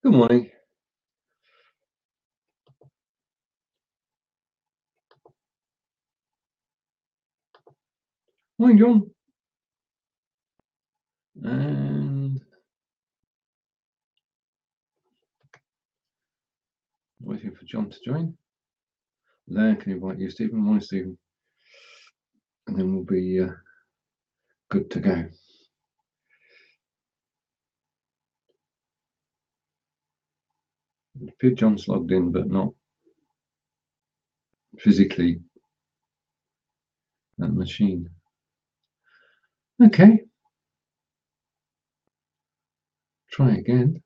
Good morning. Morning, John. And waiting for John to join. There, can invite you, Stephen. Morning, Stephen. And then we'll be good to go. It appeared John's logged in, but not physically at the machine. Okay. Try again.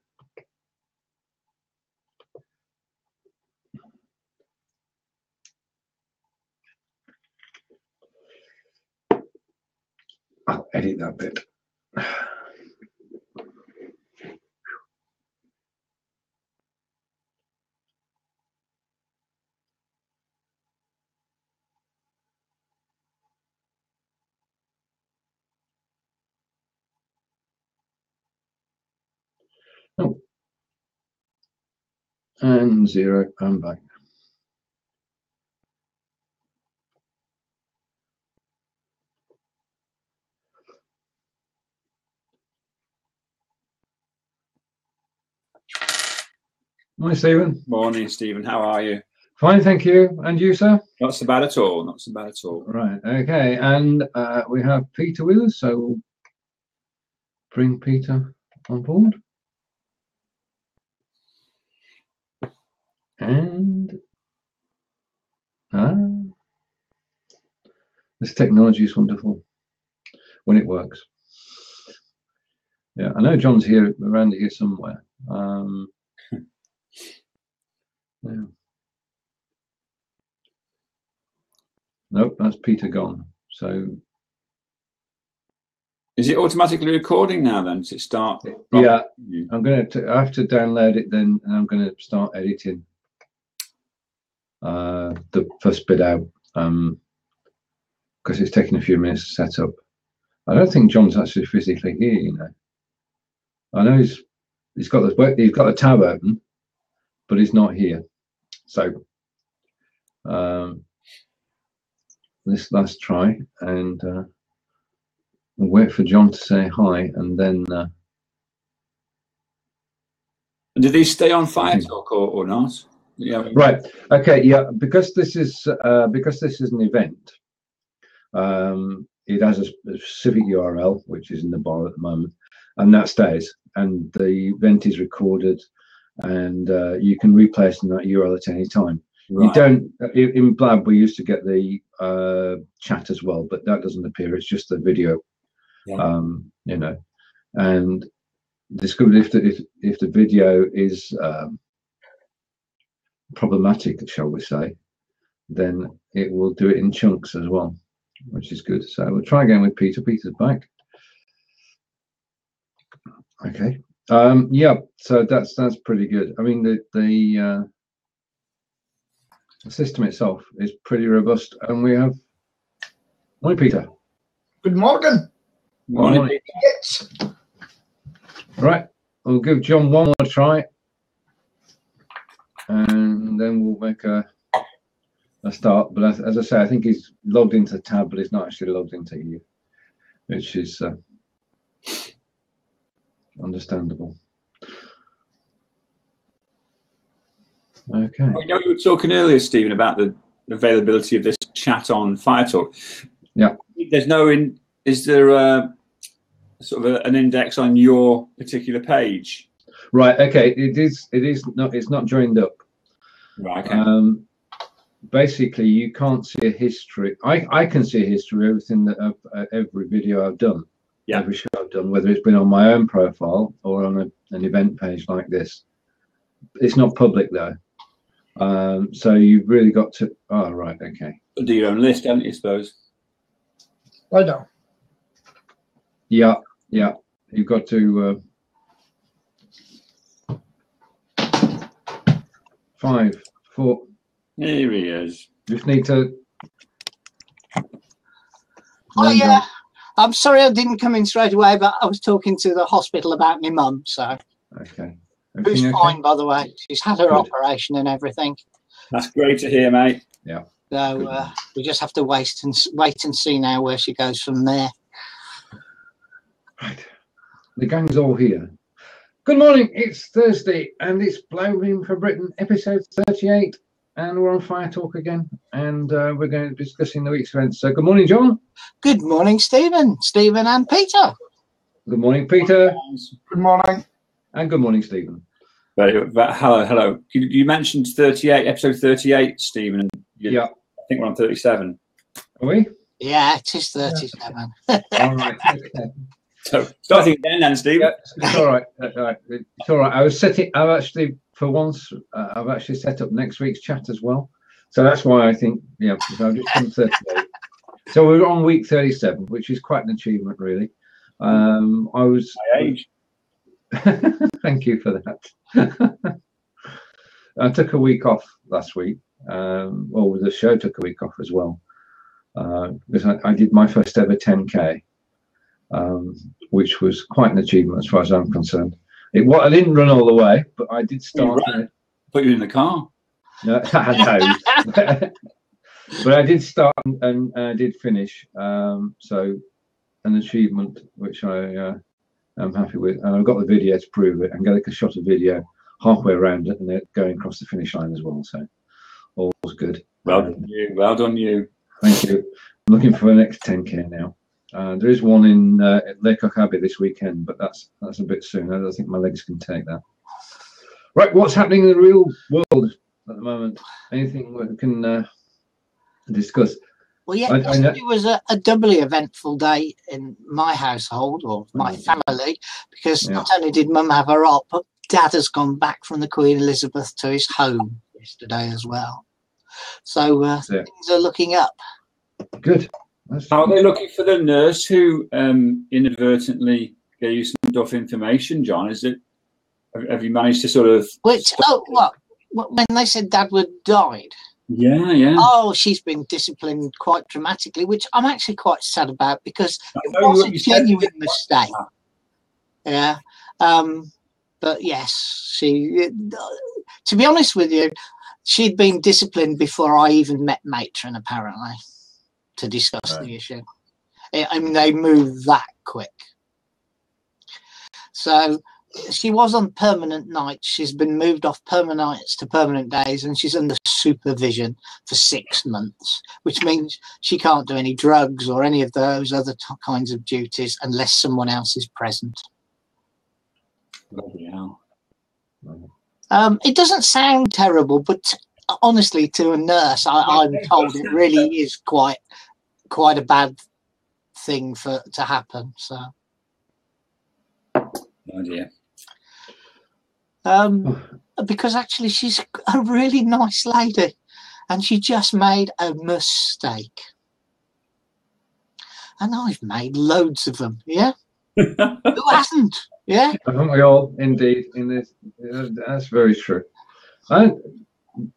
I'll edit that bit. Oh. And 0, I'm back. Morning, Stephen. Morning, Stephen. How are you? Fine, thank you. And you, sir? Not so bad at all. Not so bad at all. Right. Okay. And we have Peter with us, so we'll bring Peter on board. And this technology is wonderful when it works. Yeah, I know John's here around here somewhere. Yeah. Nope, that's Peter gone. So is it automatically recording now then? Does it start? Yeah, I'm going to I have to download it then, and I'm going to start editing the first bit out because it's taking a few minutes to set up. I don't think John's actually physically here, you know. I know he's got the tab open, but he's not here. So this last try, and we'll wait for John to say hi, and then. Do these stay on Firetalk or not? Yeah. Right. Okay. Yeah. Because this is an event. It has a specific URL, which is in the bar at the moment, and that stays. And the event is recorded, and you can replay it in that URL at any time. Right. You don't. In Blab, we used to get the chat as well, but that doesn't appear. It's just the video. Yeah. You know, and discovered if the video is problematic, shall we say, then it will do it in chunks as well, which is good. So we'll try again with Peter. Peter's back. Okay. Yeah. So that's pretty good. I mean, the system itself is pretty robust, and we have. Morning, Peter. Good morning. Morning. Yes. Right. We'll give John one more try, and then we'll make a start. But as I say, I think he's logged into the tab, but he's not actually logged into you, which is understandable. Okay. I know you were talking earlier, Stephen, about the availability of this chat on Firetalk. Yeah. There's no is there sort of an index on your particular page? Right. Okay. It's not joined up. Right. Okay. Basically, you can't see a history. I can see a history of everything that every video I've done. Yeah. Every show I've done, whether it's been on my own profile or on an event page like this. It's not public though. So you've really got to. Oh, right. Okay. Do your own list, haven't you? I suppose. I know. Yeah. Yeah. You've got to. 5, 4. Here he is. Just need to. Oh yeah. I'm sorry I didn't come in straight away, but I was talking to the hospital about my mum. So. Okay. Who's Everything fine, okay? by the way. She's had her Good. operation and everything. That's great to hear, mate. Yeah. So we just have to wait and see now where she goes from there. Right. The gang's all here. Good morning. It's Thursday and it's Blabbing for Britain, episode 38. And we're on Firetalk again. And we're going to be discussing the week's events. So good morning, John. Good morning, Stephen. Stephen and Peter. Good morning, Peter. Good morning. And good morning, Stephen. Hello. You mentioned 38, episode 38, Stephen. Yeah. I think we're on 37. Are we? Yeah, it is 37. All right. Okay. So starting again then, Stephen. Yeah, it's all right. It's all right. I've actually, for once, I've actually set up next week's chat as well. So that's why I think, yeah, so I've just done 38. So we're on week 37, which is quite an achievement, really. I was. My age. Thank you for that. I took a week off last week. Well, the show took a week off as well, because I did my first ever 10K, which was quite an achievement as far as I'm concerned. I didn't run all the way, but I did start. Put you in the car. No, but I did start and I did finish. So an achievement which I am happy with, and I've got the video to prove it. Angelica shot a video halfway around it, and they're going across the finish line as well. So all's good. Well done you. Thank you. I'm looking for the next 10K now. There is one in at LakeCock Abbey this weekend, but that's a bit soon. I don't think my legs can take that. Right, what's happening in the real world at the moment? Anything we can discuss? Well, yeah, it was a doubly eventful day in my household or my family, because not only did Mum have her op, but Dad has gone back from the Queen Elizabeth to his home yesterday as well. So things are looking up. Good. How are they looking for the nurse who inadvertently gave you some duff information, John? Have you managed to sort of... When they said Dad would died? Yeah. Oh, she's been disciplined quite dramatically, which I'm actually quite sad about, because it was a genuine mistake. Yeah. But yes, to be honest with you, she'd been disciplined before I even met Matron, apparently, to discuss the issue. I mean, they moved that quick. So she was on permanent nights. She's been moved off permanent nights to permanent days, and she's under supervision for 6 months, which means she can't do any drugs or any of those other kinds of duties unless someone else is present. Bloody hell. It doesn't sound terrible, but honestly, to a nurse, I'm told it really is quite a bad thing to happen. So, oh dear. Because actually she's a really nice lady, and she just made a mistake, and I've made loads of them. Yeah. Who hasn't? Yeah. Haven't we all, indeed, in this? That's very true.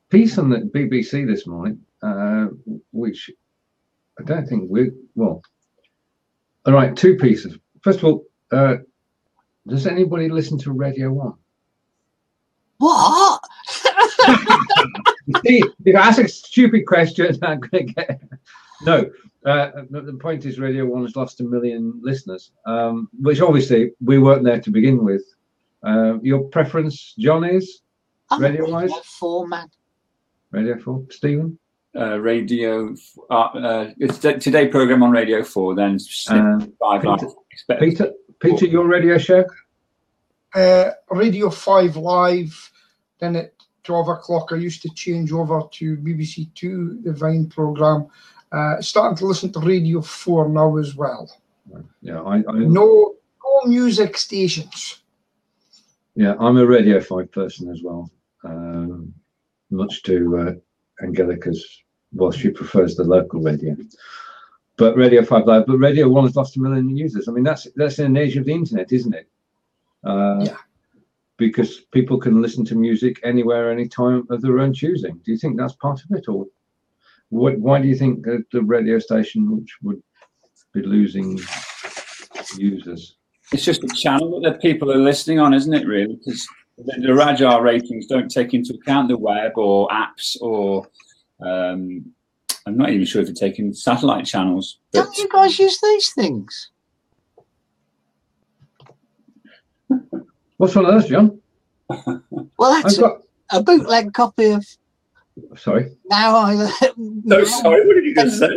Piece on the BBC this morning, which I don't think all right, 2 pieces. First of all, does anybody listen to Radio 1? What? See, if I ask a stupid question, I'm going to get... No. The point is, Radio 1 has lost 1 million listeners, which obviously we weren't there to begin with. Your preference, John, is radio-wise? Radio 4, man. Radio 4. Stephen? Radio. It's Today program on Radio 4. Then 5 Peter, your radio show? Radio 5 Live. Then at 12 o'clock, I used to change over to BBC 2, the Vine programme. Starting to listen to Radio 4 now as well. Yeah, no music stations. Yeah, I'm a Radio 5 person as well. Much to Angelica's, well, she prefers the local radio. But Radio 5 Live, but Radio 1 has lost 1 million users. I mean, that's in an age of the internet, isn't it? Yeah. Because people can listen to music anywhere, anytime of their own choosing. Do you think that's part of it, or why do you think that the radio station which would be losing users? It's just a channel that people are listening on, isn't it? Really, because The Radar ratings don't take into account the web or apps, or I'm not even sure if they're taking satellite channels. But don't you guys use these things? What's one of those, John? Well, that's I've got a bootleg copy of. Sorry. Now I. no, sorry. What did you just say?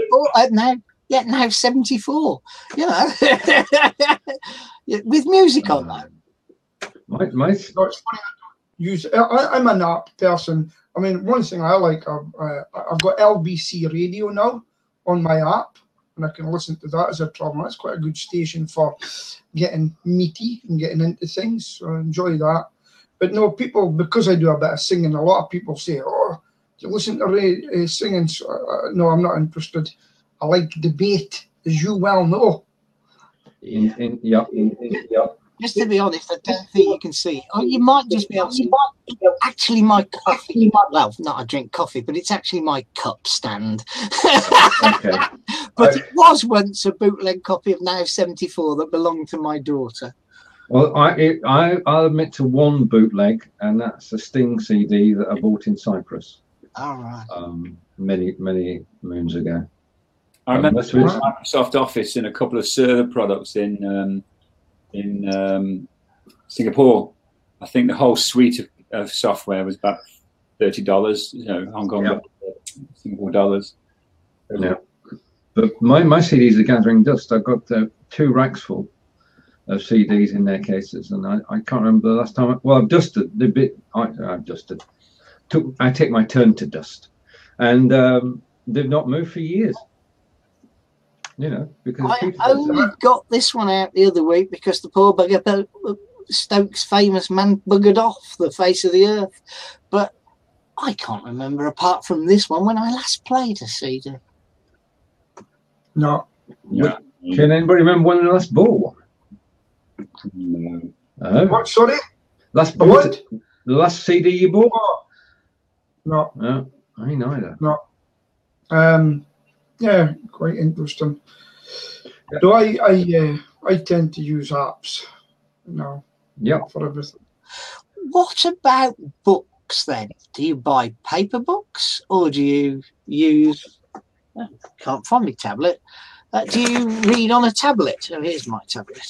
Now 74. You know, with music on that. My No, it's funny. I'm an app person. I mean, one thing I like, I've got LBC radio now on my app, and I can listen to that as a traveller. That's quite a good station for getting meaty and getting into things. So I enjoy that. But no, people, because I do a bit of singing, a lot of people say, "Oh, you listen to singing?" So, no, I'm not interested. I like debate, as you well know. Yeah. Just to be honest, I don't think you can see. Oh, you might just be able to. Actually, my coffee. Well, not I drink coffee, but it's actually my cup stand. Okay. But it was once a bootleg copy of Now 74 that belonged to my daughter. Well, I'll admit to one bootleg, and that's a Sting CD that I bought in Cyprus. All right. Many moons ago. I remember Microsoft Office and a couple of server products in Singapore. I think the whole suite of software was about $30, you know, Hong Kong, Singapore dollars. Yeah. But my CDs are gathering dust. I've got 2 racks full of CDs in their cases, and I can't remember the last time. I've dusted the bit. I've dusted. I take my turn to dust, and they've not moved for years. You know, because I only got this one out the other week because the poor bugger, Stoke's famous man, buggered off the face of the earth. But I can't remember, apart from this one, when I last played a CD. No. Yeah. Can anybody remember when I last bought one? No. What? Sorry. The last CD you bought? No. No, I neither. No. Yeah, quite interesting. Yeah. So I tend to use apps now. Yeah. For everything. What about books then? Do you buy paper books, or do you use? Can't find my tablet. Do you read on a tablet? Oh, here's my tablet.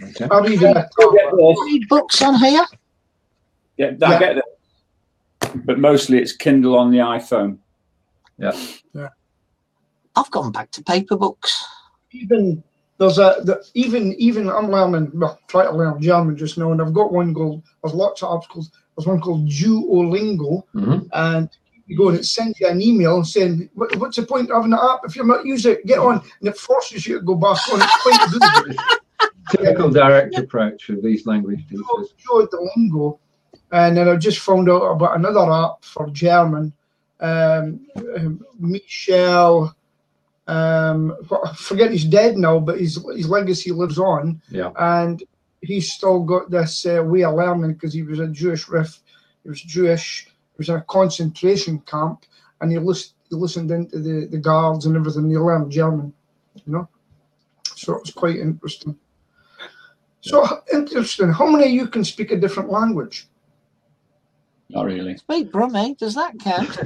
Okay. I read Read books on here. Yeah, I get that. But mostly it's Kindle on the iPhone. Yeah. I've gone back to paper books. Even there's even I'm learning, trying to learn German just now, and I've got one called. There's lots of apps called. There's one called Duolingo, and you go and it sends you an email saying, "What's the point of having an app if you're not using it? Get on," and it forces you to go back on. It's quite good. Typical direct approach of these language teachers. Duolingo, and then I just found out about another app for German. Michel. I forget he's dead now, but his legacy lives on. Yeah. And he's still got this way of learning because he was a Jewish ref. He was Jewish. He was in a concentration camp, and he listened into the guards and everything. He learned German, you know. So it was quite interesting. So interesting. How many of you can speak a different language? Not really. Speak Brummie, does that count?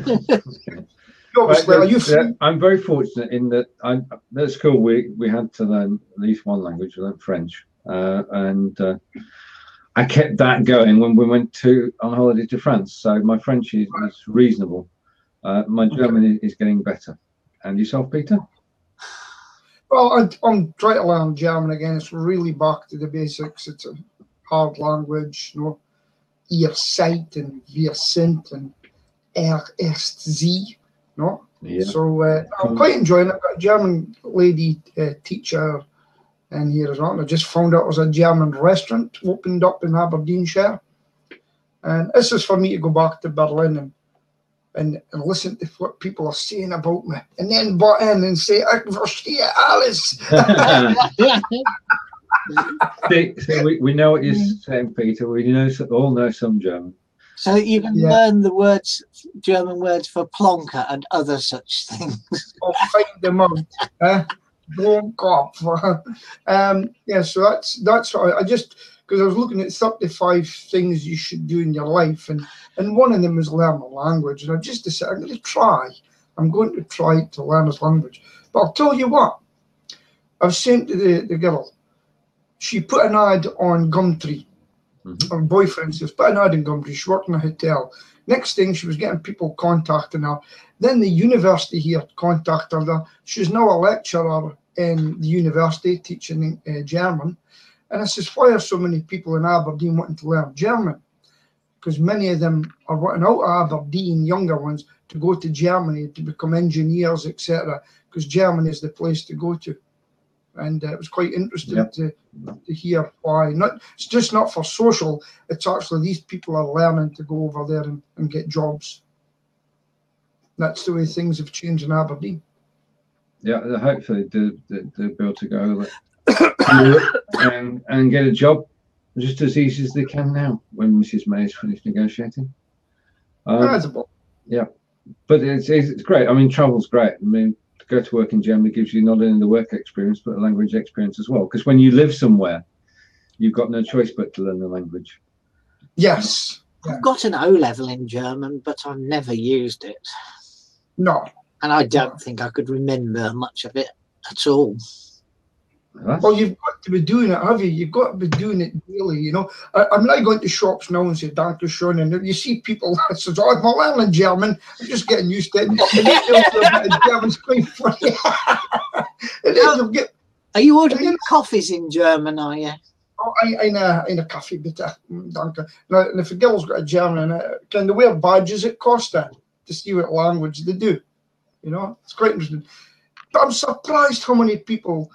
Obviously, I'm very fortunate in that at school we had to learn at least one language. We learned French, and I kept that going when we went on holiday to France. So my French is reasonable. My German is getting better. And yourself, Peter? Well, I'm trying to learn German again. It's really back to the basics. It's a hard language, you know. Ihr seid and wir sind and ist sie. No? Yeah. So I'm quite enjoying it. I've got a German lady teacher in here as well. And I just found out there was a German restaurant opened up in Aberdeenshire. And this is for me to go back to Berlin and listen to what people are saying about me. And then butt in and say, "I verstehe alles." So we know what you're saying, Peter. We all know some German. So you can learn the German words for plonker and other such things. I'll find them out. Don't cop. So that's what I just, because I was looking at 35 things you should do in your life, and one of them was learn a language. And I just decided I'm going to try to learn this language. But I'll tell you what, I was saying to the girl, she put an ad on Gumtree. Her boyfriend says, put an ad in Gumtree. She worked in a hotel. Next thing, she was getting people contacting her. Then the university here contacted her. She's now a lecturer in the university teaching German. And I says, why are so many people in Aberdeen wanting to learn German? Because many of them are wanting out of Aberdeen, younger ones, to go to Germany to become engineers, etc. Because Germany is the place to go to. And it was quite interesting to hear why. It's just not for social. It's actually these people are learning to go over there and get jobs. That's the way things have changed in Aberdeen. Yeah, hopefully they'll be able to go over and get a job just as easy as they can now when Mrs. May is finished negotiating. Yeah, but it's great. I mean, travel's great. I mean, to go to work in Germany gives you not only the work experience but the language experience as well. Because when you live somewhere, you've got no choice but to learn the language. Yes. I've got an O level in German, but I've never used it. No. And I don't think I could remember much of it at all. Well, you've got to be doing it, have you? You've got to be doing it daily, you know. I'm now going to shops now and say, Danke schön, and you see people that says, oh, I'm learning German, I'm just getting used to it. And German's quite funny. Are you ordering coffees in German, are you? Oh, in a coffee, bitte. Danke. Now, and if a girl's got a German, can they wear badges at Costa to see what language they do? You know, it's quite interesting. But I'm surprised how many people.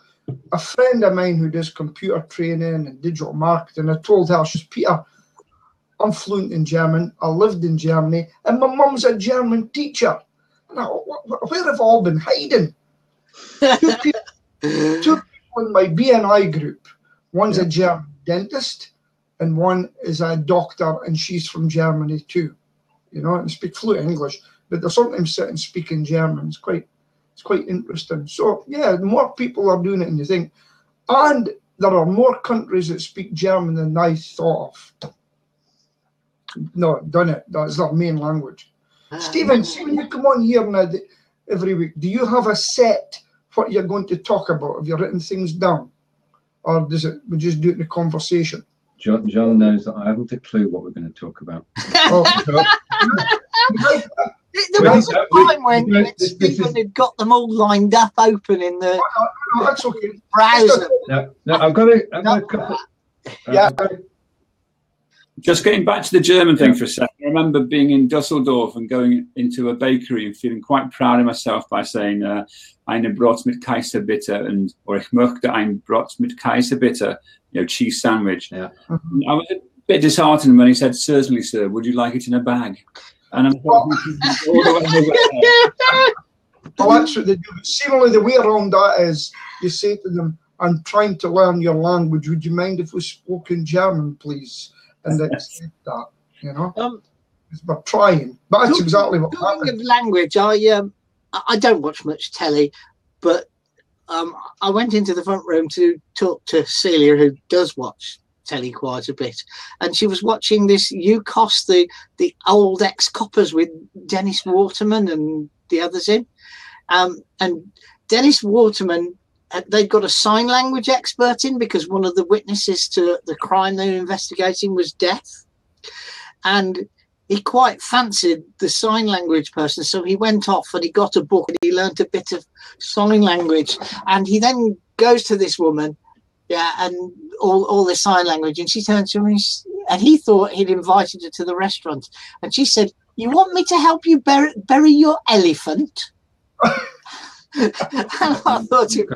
A friend of mine who does computer training and digital marketing, I told her, she's Peter, I'm fluent in German, I lived in Germany, and my mum's a German teacher. Now, where have I all been hiding? Two people in my BNI group. One's a German dentist, and one is a doctor, and she's from Germany too. You know, and speak fluent English, but they sometimes sit and speak in German. It's quite interesting. So, yeah, more people are doing it than you think. And there are more countries that speak German than I thought of. No, done it. That's their main language. Stephen, see when you come on here now every week, do you have a set what you're going to talk about? Have you written things down? Or we just do it in a conversation? John knows that I haven't a clue what we're going to talk about. There was a time when Stephen had got them all lined up open in the that's okay. browser. No, I've got a couple. Just getting back to the German thing for a second. I remember being in Dusseldorf and going into a bakery and feeling quite proud of myself by saying eine Brot mit Kaiserbitter or ich möchte ein Brot mit Kaiserbitter, you know, cheese sandwich. Yeah. I was a bit disheartened when he said, certainly, sir, would you like it in a bag? And I'm well, that's what they do. Similarly, the way around that is you say to them, I'm trying to learn your language. Would you mind if we spoke in German, please? And they accept that, you know? We're trying. But that's exactly what happened. Talking of language, I don't watch much telly, but I went into the front room to talk to Celia, who does watch telly quite a bit, and she was watching this UCOS, the old ex-coppers with Dennis Waterman and the others in, and Dennis Waterman, they've got a sign language expert in because one of the witnesses to the crime they were investigating was deaf, and he quite fancied the sign language person, so he went off and he got a book and he learned a bit of sign language, and he then goes to this woman, and all the sign language, and she turns to him and he thought he'd invited her to the restaurant, and she said, "You want me to help you bury your elephant?" And I thought it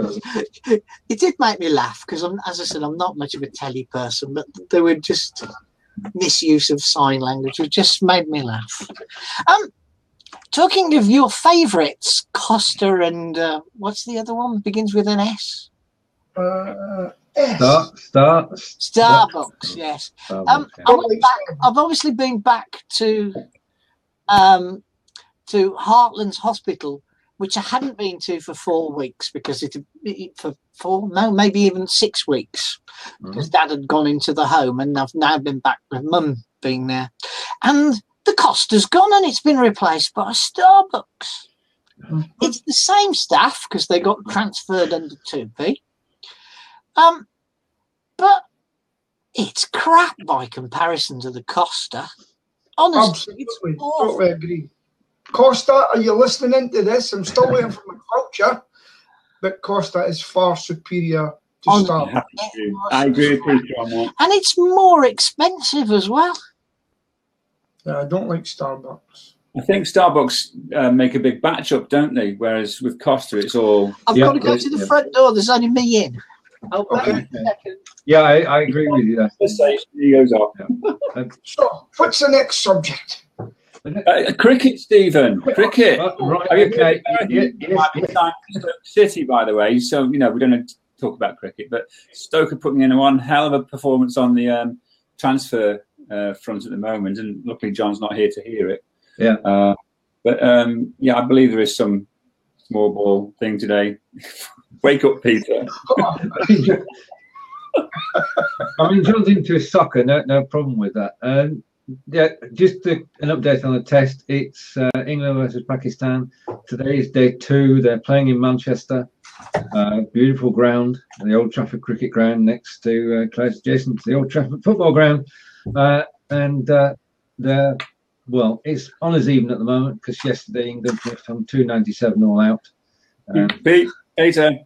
did make me laugh because, as I said, I'm not much of a telly person, but they were just misuse of sign language. It just made me laugh. Talking of your favourites, Costa and what's the other one? Begins with an S. Starbucks, yes. Starbucks, I went back, I've obviously been back to Heartlands Hospital which I hadn't been to for 4 weeks because maybe even 6 weeks, because Dad had gone into the home, and I've now been back with Mum being there. And the Costa's gone and it's been replaced by a Starbucks. It's the same staff because they got transferred under 2p. But it's crap by comparison to the Costa. Honestly, absolutely, totally agree. Costa, are you listening to this? I'm still waiting for my culture, but Costa is far superior to Starbucks. I agree with you on that. And it's more expensive as well. Yeah, I don't like Starbucks. I think Starbucks make a big batch up, don't they? Whereas with Costa, it's all... I've got to go to the front door. There's only me in. Okay. Yeah, I agree with you there. He goes off. So, what's the next subject? Cricket, Stephen. Cricket. Right, okay. City, by the way. So, we don't talk about cricket, but Stoke are putting in one hell of a performance on the transfer front at the moment, and luckily John's not here to hear it. Yeah. But I believe there is some small ball thing today. Wake up, Peter. I mean, John's into his soccer, no problem with that. Yeah, just an update on the test. It's England versus Pakistan. Today is day 2. They're playing in Manchester. Beautiful ground, the Old Trafford cricket ground next to close adjacent to the Old Trafford football ground. Well, it's honours even at the moment because yesterday England finished on 297 all out. Peter.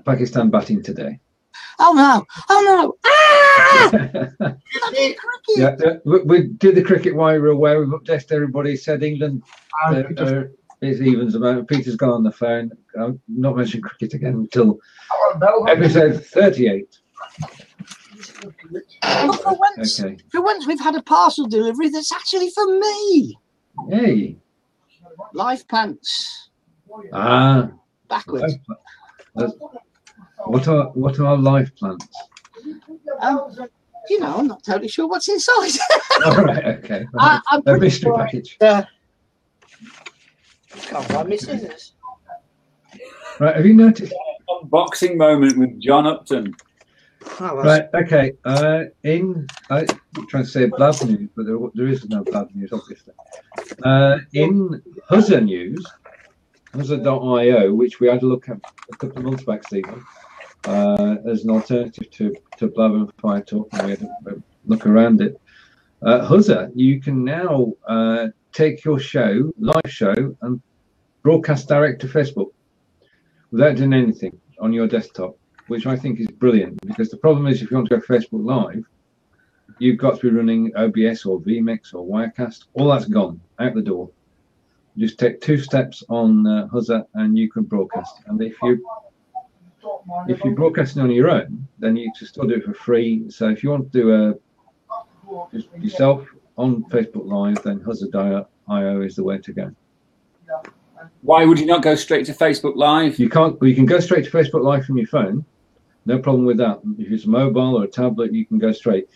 Pakistan batting today. Oh no! Oh no! Ah! Yeah, we did the cricket while we were away. We've updated everybody. Said England is evens about. Peter's gone on the phone. I'm not mentioning cricket again until episode 38. Well, for once we've had a parcel delivery that's actually for me. Hey. Live plants. Ah. Backwards. What are live plants? I'm not totally sure what's inside. All right, okay. A mystery package. Can't find my scissors. Right, have you noticed? Unboxing moment with John Upton. Right, okay. I'm trying to say Blab news, but there is no Blab news, obviously. In Huzza news, Huzza.io, which we had a look at a couple of months back, Stephen, as an alternative to Blab and Firetalk, and we had a look around it. Huzza, you can now take your live show, and broadcast direct to Facebook without doing anything on your desktop, which I think is brilliant, because the problem is if you want to go Facebook Live, you've got to be running OBS or vMix or Wirecast. All that's gone, out the door. Just take 2 steps on Huzza and you can broadcast. And if you're broadcasting on your own, then you can still do it for free. So if you want to do just yourself on Facebook Live, then Huzza.io is the way to go. Why would you not go straight to Facebook Live? You can't. Well, you can go straight to Facebook Live from your phone. No problem with that. If it's a mobile or a tablet, you can go straight.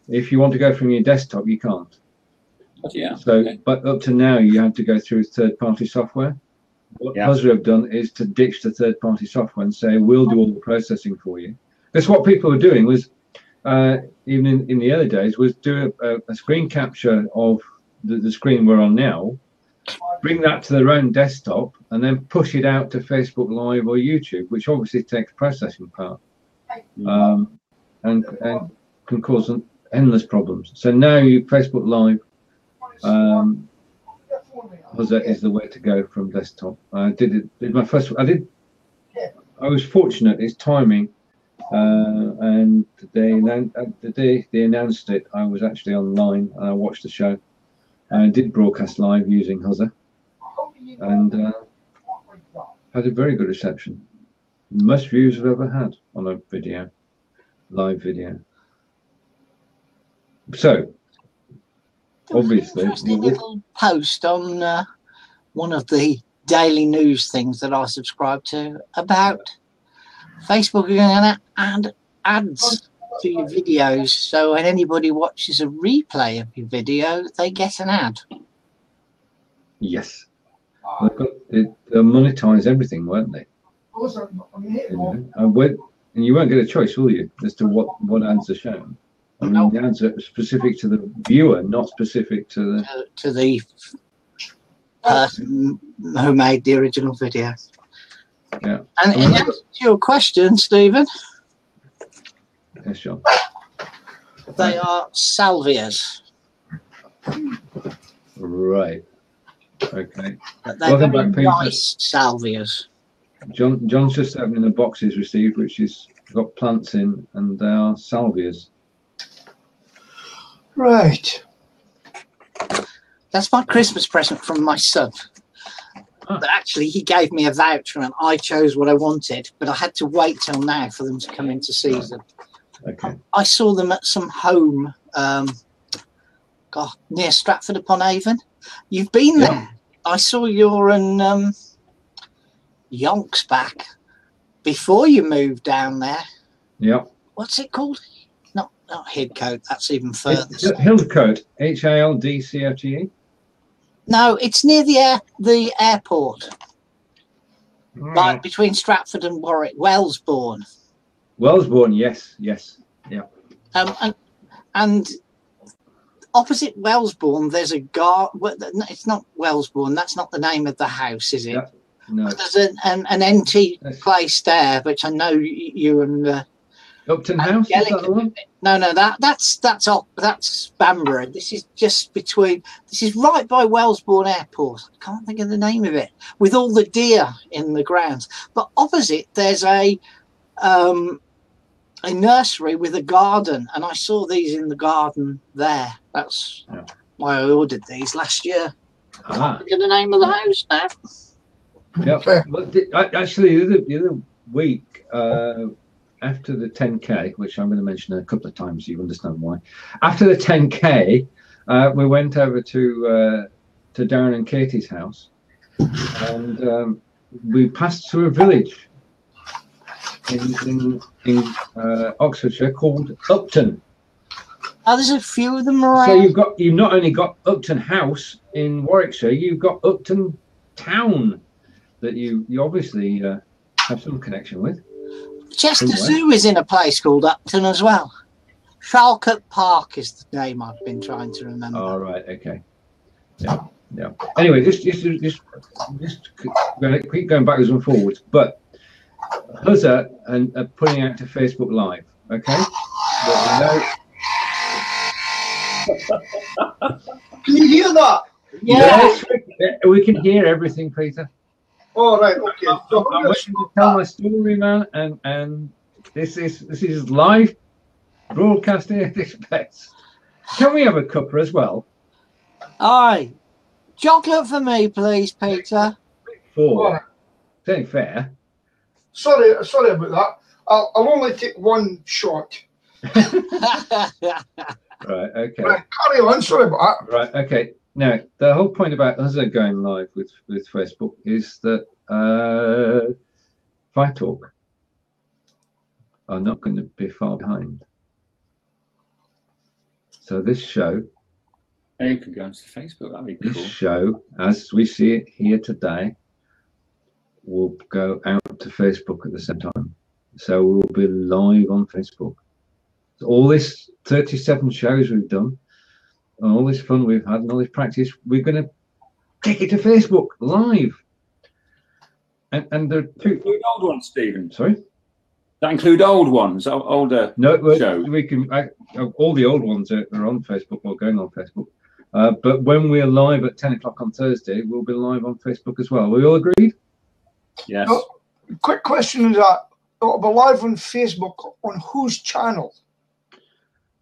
If you want to go from your desktop, you can't. Yeah. So, okay. But up to now, you have to go through third-party software. What Huzza have done is to ditch the third-party software and say, we'll do all the processing for you. Because what people were doing was, even in the early days, was do a screen capture of the screen we're on now, bring that to their own desktop, and then push it out to Facebook Live or YouTube, which obviously takes processing part, and can cause endless problems. So now Facebook Live, Huzza is the way to go from desktop. I did my first. I was fortunate. It's timing, and the day they announced it, I was actually online and I watched the show. I did broadcast live using Huzza, and had a very good reception. Most views I've ever had on a video, live video. So, obviously, interesting little post on one of the daily news things that I subscribe to about Facebook are going to add ads to your videos, so when anybody watches a replay of your video, they get an ad. Yes. They'll monetize everything, won't they? And you won't get a choice, will you, as to what ads are shown? I mean, the ads are specific to the viewer, not specific to the person who made the original video. Yeah. And in answer to your question, Stephen. Yes, John. They are salvias. Right. Okay. But they're very nice salvias. John's just opening the box he's received, which has got plants in, and they are salvias. Right. That's my Christmas present from my son. But actually, he gave me a voucher, and I chose what I wanted. But I had to wait till now for them to come into season. Okay. I saw them at some home, near Stratford upon Avon. You've been there. I saw your and Yonks back before you moved down there. Yeah. What's it called? Not Hildcote. That's even further. Hildcote. HILDCOTE. No, it's near the airport. Like between Stratford and Warwick, Wellesbourne. Wellesbourne, yes, yeah. And opposite Wellesbourne, there's a it's not Wellesbourne. That's not the name of the house, is it? Yeah, no. There's an empty place there, which I know you and Upton House. Is that the one? No, that's Banbury. This is just between. This is right by Wellesbourne Airport. I can't think of the name of it. With all the deer in the grounds, but opposite there's a nursery with a garden, and I saw these in the garden there. That's why I ordered these last year. I can't think of the name of the house now. Yeah, well, actually, the other week after the 10K, which I'm going to mention a couple of times, so you understand why. After the 10K, we went over to Darren and Katie's house, and we passed through a village in Oxfordshire called Upton. Oh, there's a few of them around. So you've not only got Upton House in Warwickshire, you've got Upton Town that you obviously have some connection with. Chester Zoo is in a place called Upton as well. Falkirk Park is the name I've been trying to remember. All right, okay. Yeah. Anyway, just keep going backwards and forwards, but Huzza and putting out to Facebook Live, okay? Can you hear that? Yes, we can hear everything, Peter. All right, okay. So I'm waiting to tell my story, man, and this is live broadcasting at its best. Can we have a cuppa as well? Aye. Chocolate for me, please, Peter. Four. It ain't fair. Sorry about that. I'll only take one shot. Right, okay. Right, carry on, sorry about that. Right, okay. Now, the whole point about us going live with Facebook is that Firetalk are not going to be far behind. So this show... You can go onto Facebook, that'd be cool. This show, as we see it here today, will go out to Facebook at the same time. So we'll be live on Facebook. So all this 37 shows we've done, and all this fun we've had, and all this practice, we're going to take it to Facebook live. And the two old ones, Stephen. Sorry, that include old ones, older shows. We can. All the old ones are on Facebook or going on Facebook. But when we're live at 10 o'clock on Thursday, we'll be live on Facebook as well. We all agreed? Yes. Quick question is that it'll be live on Facebook on whose channel?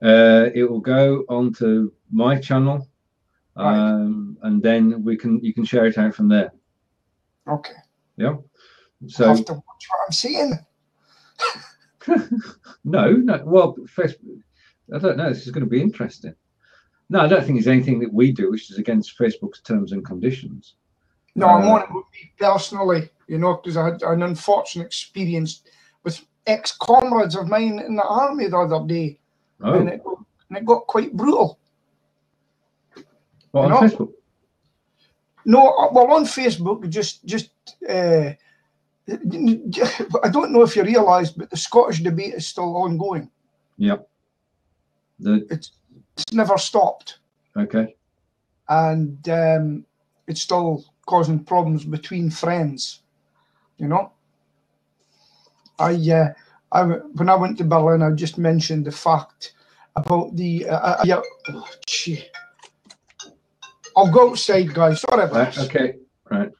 It will go onto my channel, right. And then you can share it out from there. Okay. Yeah. So I have to watch what I'm seeing. No. Well, Facebook, I don't know. This is going to be interesting. No, I don't think there's anything that we do which is against Facebook's terms and conditions. No, I'm on it with me personally, because I had an unfortunate experience with ex-comrades of mine in the army the other day. Oh. And it got quite brutal. What, on Facebook? No, well, on Facebook, I don't know if you realise, but the Scottish debate is still ongoing. Yeah. It's never stopped. Okay. And it's still causing problems between friends, you know. When I went to Berlin, I just mentioned the fact about the I'll go outside, guys. Sorry about this. Okay, right.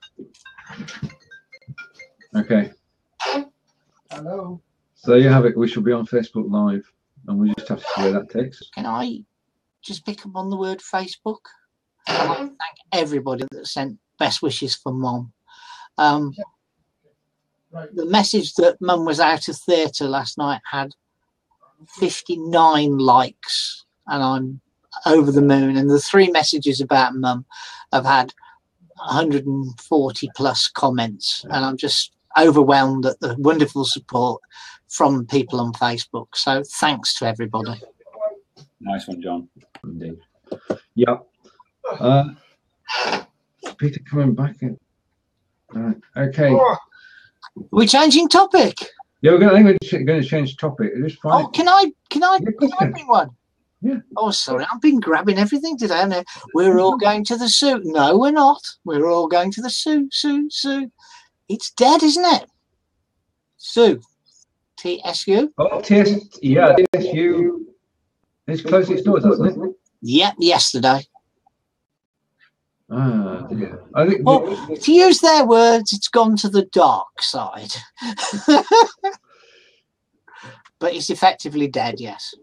Okay. Hello. So there you have it. We shall be on Facebook Live, and we just have to see where that takes us. Can I just pick up on the word Facebook? I want to thank everybody that sent best wishes for Mum. The message that Mum was out of theatre last night had 59 likes, and I'm over the moon. And the 3 messages about Mum have had 140 plus comments, and I'm just overwhelmed at the wonderful support from people on Facebook. So thanks to everybody. Nice one, John. Indeed. Yeah. Peter coming back in. Okay. We're changing topic. Yeah, I think we're going to change topic. It is fine. Oh, can I bring one? Yeah. Oh, sorry, I've been grabbing everything today. And we're all going to the zoo. No, we're not. We're all going to the zoo. It's dead, isn't it? Zoo. TSU. Oh, TSU. It's closed its doors, hasn't it? Yep, yesterday. Ah, dear. I think. Well, to use their words, it's gone to the dark side. But it's effectively dead, yes.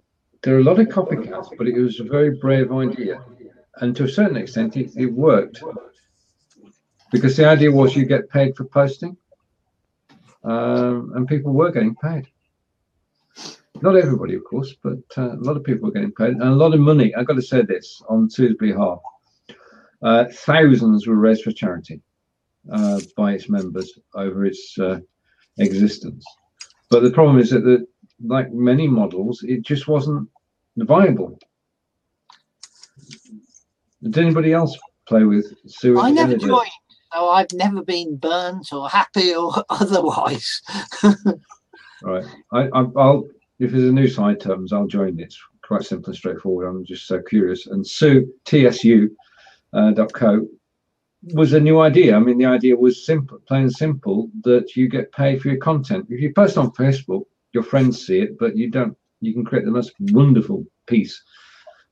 There are a lot of copycats, but it was a very brave idea. And to a certain extent, it worked. Because the idea was you get paid for posting. And people were getting paid. Not everybody, of course, but a lot of people were getting paid. And a lot of money, I've got to say this, on Sue's behalf. Thousands were raised for charity by its members over its existence. But the problem is that, like many models, it just wasn't viable. Did anybody else play with Sue? I never joined, so I've never been burnt or happy or otherwise. Right. I'll if there's a new site terms, I'll join it. It's quite simple and straightforward. I'm just so curious. And Sue, TSU.co was a new idea. I mean, the idea was simple, plain and simple, that you get paid for your content. If you post on Facebook, your friends see it, but you don't. You can create the most wonderful piece,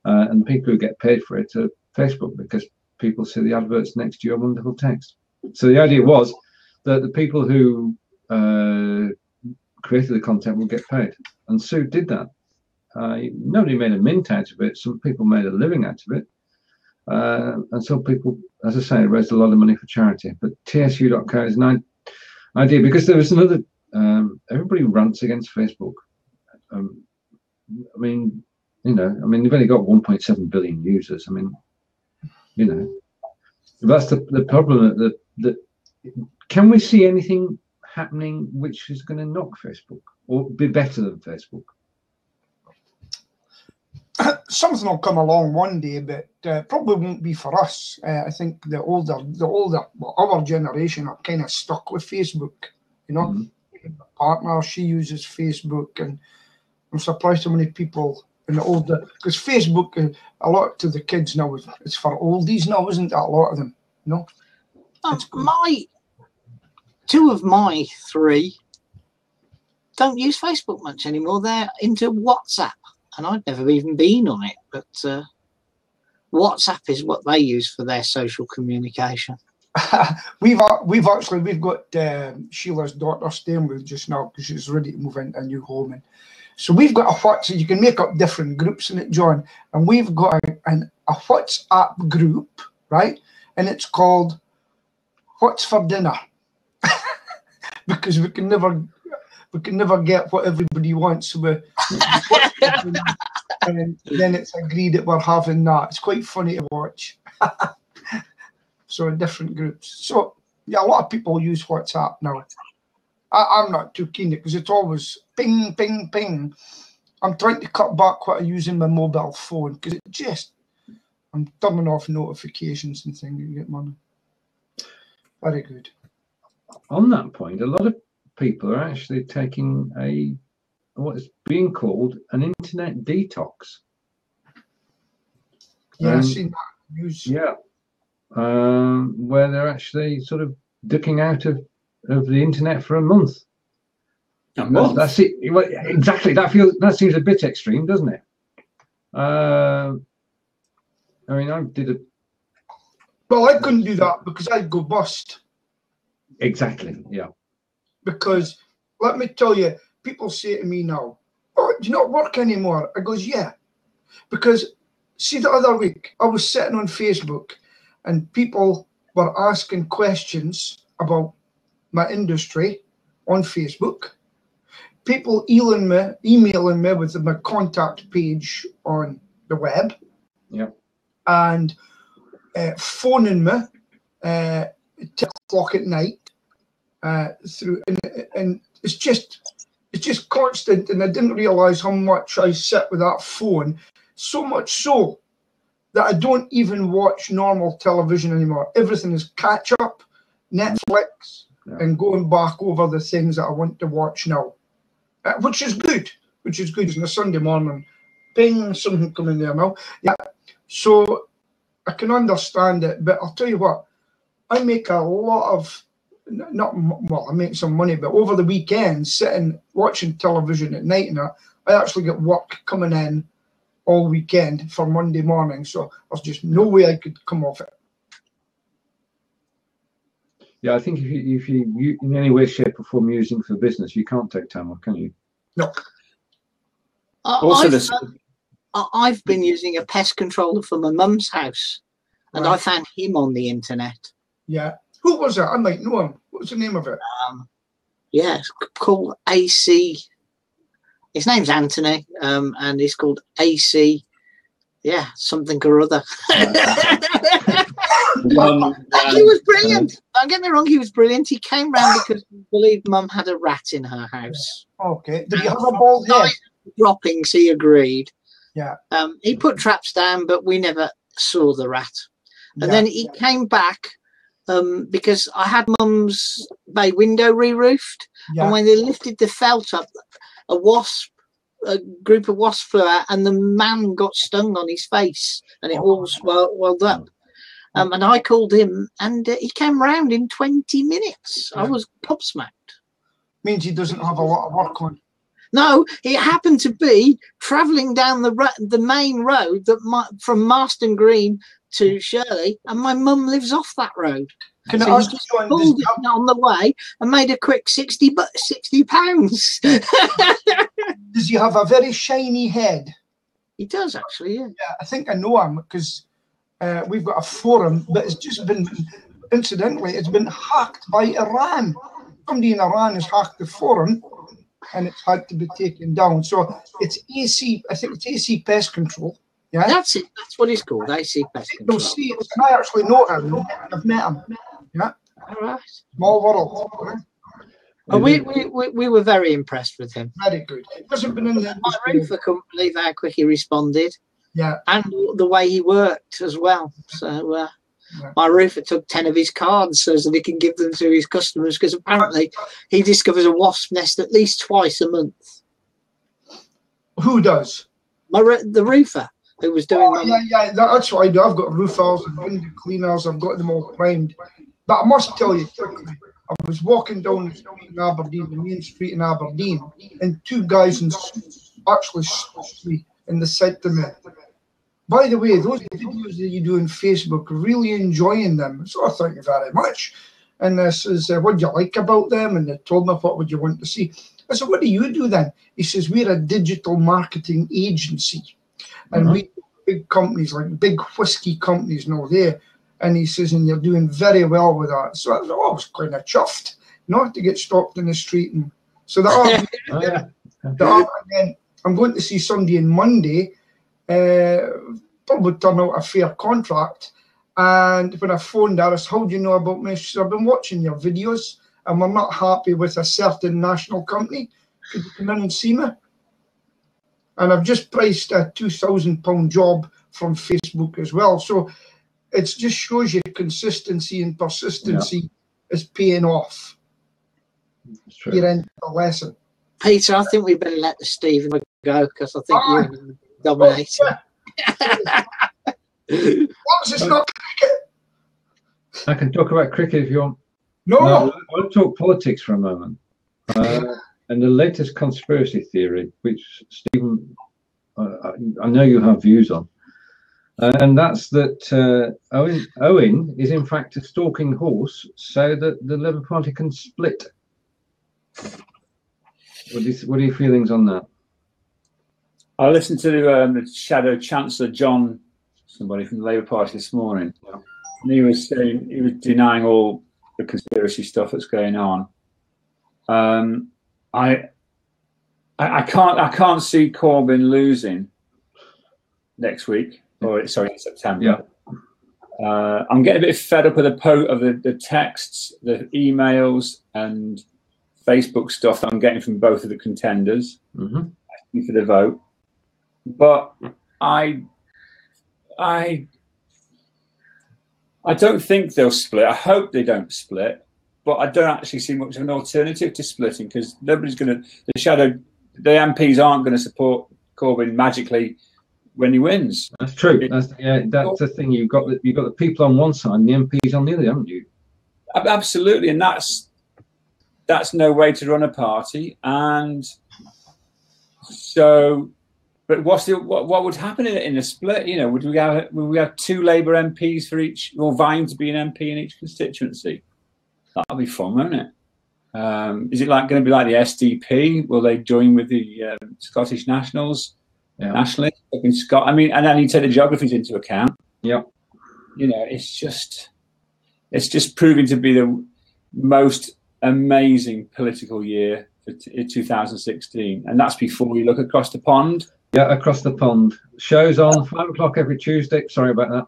and people who get paid for it are Facebook, because people see the adverts next to your wonderful text. So the idea was that the people who created the content will get paid, and Sue did that. Nobody made a mint out of it. Some people made a living out of it, and some people, as I say, raised a lot of money for charity. But TSU.co is an idea, because there was another. Everybody rants against Facebook. I mean, they've only got 1.7 billion users. I mean, that's the problem. That can we see anything happening which is going to knock Facebook or be better than Facebook? Something will come along one day, but probably won't be for us. I think our generation are kind of stuck with Facebook. Mm-hmm. My partner, she uses Facebook, and I'm surprised how many people in the older, because Facebook, a lot to the kids now, it's for oldies now, isn't it? A lot of them, Two of my 3 don't use Facebook much anymore. They're into WhatsApp, and I've never even been on it, but WhatsApp is what they use for their social communication. we've got Sheila's daughter staying with just now because she's ready to move into a new home, and so we've got a WhatsApp. You can make up different groups in it, John, and we've got a WhatsApp group, right? And it's called "What's for Dinner," because we can never get what everybody wants. So and then it's agreed that we're having that. It's quite funny to watch. So in different groups. So yeah, a lot of people use WhatsApp now. I'm not too keen because it's always ping, ping, ping. I'm trying to cut back what I use in my mobile phone because I'm turning off notifications and things. You get money. Very good. On that point, a lot of people are actually taking what is being called an internet detox. Yeah, I've seen that news. Yeah, where they're actually sort of ducking out of the internet for a month. A month? That's it. Well, exactly. That seems a bit extreme, doesn't it? I mean, I did a. Well, I couldn't do that because I'd go bust. Exactly. Yeah. Because let me tell you, people say to me now, "Oh, do you not work anymore?" I goes, "Yeah," because see, the other week I was sitting on Facebook, and people were asking questions about my industry on Facebook. People emailing me with my contact page on the web. Yeah. And phoning me 10 o'clock at night through, and it's just constant. And I didn't realize how much I sit with that phone, so much so that I don't even watch normal television anymore. Everything is catch up, Netflix, and going back over the things that I want to watch now, which is good. Which is good. It's on a Sunday morning. Bing, something coming there now. Yeah. So I can understand it, but I'll tell you what, I make a lot of, I make some money, but over the weekend, sitting watching television at night and I actually get work coming in all weekend for Monday morning. So there's just no way I could come off it. Yeah, I think if you in any way, shape, or form using for business, you can't take time off, can you? No. I've been using a pest controller for my mum's house, and Right. I found him on the internet. Yeah. Who was that? I might know him. What's the name of it? Yeah, it's called AC. His name's Anthony, and he's called AC. Yeah, something or other. He was brilliant. Don't get me wrong, he was brilliant. He came round because he believed Mum had a rat in her house. Okay. Did he have a bald head? Droppings, he agreed. Yeah. He put traps down, but we never saw the rat. And then he came back because I had Mum's bay window re-roofed. Yeah. And when they lifted the felt up, a group of wasps flew out, and the man got stung on his face, and it all swelled up. And I called him, and he came round in 20 minutes. I was gobsmacked. Means he doesn't have a lot of work on. No, it happened to be travelling down the main road from Marston Green to Shirley, and my mum lives off that road. Can So I ask he just you, pulled it on the way and made a quick £60. does he have a very shiny head? He does, actually, yeah. Yeah, I think I know him because we've got a forum, but it's just been, incidentally, it's been hacked by Iran. Somebody in Iran has hacked the forum, and it's had to be taken down. So it's AC, I think it's AC Pest Control. Yeah, that's it. That's what it's called, AC Pest Control. You'll see, I actually know him. I've met him. Yeah. All right. Small world. Oh, we were very impressed with him. Very good. He hasn't been in the My roofer couldn't believe how quick he responded. Yeah. And the way he worked as well. So my roofer took 10 of his cards so that he can give them to his customers, because apparently he discovers a wasp nest at least twice a month. Who does? The roofer who was doing yeah, that's what I do. I've got roofers and window cleaners. I've got them all primed. But I must tell you quickly, I was walking down the street in Aberdeen, the main street in Aberdeen, and two guys in suits actually stopped me and they said to me, "By the way, those videos that you do on Facebook, really enjoying them." So I thank you very much. And I says, "What do you like about them?" And they told me, "What would you want to see?" I said, "What do you do then?" He says, "We're a digital marketing agency. And we big companies, like big whiskey companies, know there." And he says, "And you're doing very well with that." So I was kind of chuffed not to get stopped in the street. And so that again, I'm going to see somebody on Monday, probably turn out a fair contract. And when I phoned her, I said, "How do you know about me?" She said, "I've been watching your videos and we're not happy with a certain national company. Could you come in and see me?" And I've just priced a £2,000 job from Facebook as well. So it just shows you consistency and persistency is paying off. That's true. You're into the lesson. Peter, I think we better let the Stephen go because I think you're dominating. Once it's not cricket. I can talk about cricket if you want. No. I want to talk politics for a moment. And the latest conspiracy theory, which Stephen, I know you have views on, and that's that Owen is in fact a stalking horse so that the Labour Party can split. What are your feelings on that? I listened to the Shadow Chancellor John, somebody from the Labour Party this morning, and he was saying, he was denying all the conspiracy stuff that's going on. I can't see Corbyn losing next week, or sorry, in September. Yeah. I'm getting a bit fed up with the texts, the emails, and Facebook stuff that I'm getting from both of the contenders asking for the vote. But I don't think they'll split. I hope they don't split, but I don't actually see much of an alternative to splitting because nobody's going to. The MPs aren't going to support Corbyn magically when he wins. That's true. That's the thing. You've got the people on one side and the MPs on the other, haven't you? Absolutely, and that's no way to run a party. And so, but what would happen in a split? You know, would we have 2 Labour MPs for each, or vying to be an MP in each constituency? That'll be fun, won't it? Is it going to be like the SDP? Will they join with the Scottish Nationals? Yeah. Nationalists up in Scotland? I mean, and then you take the geographies into account. Yeah. You know, it's just proving to be the most amazing political year for 2016, and that's before you look across the pond. Yeah, across the pond. Shows on 5 o'clock every Tuesday. Sorry about that.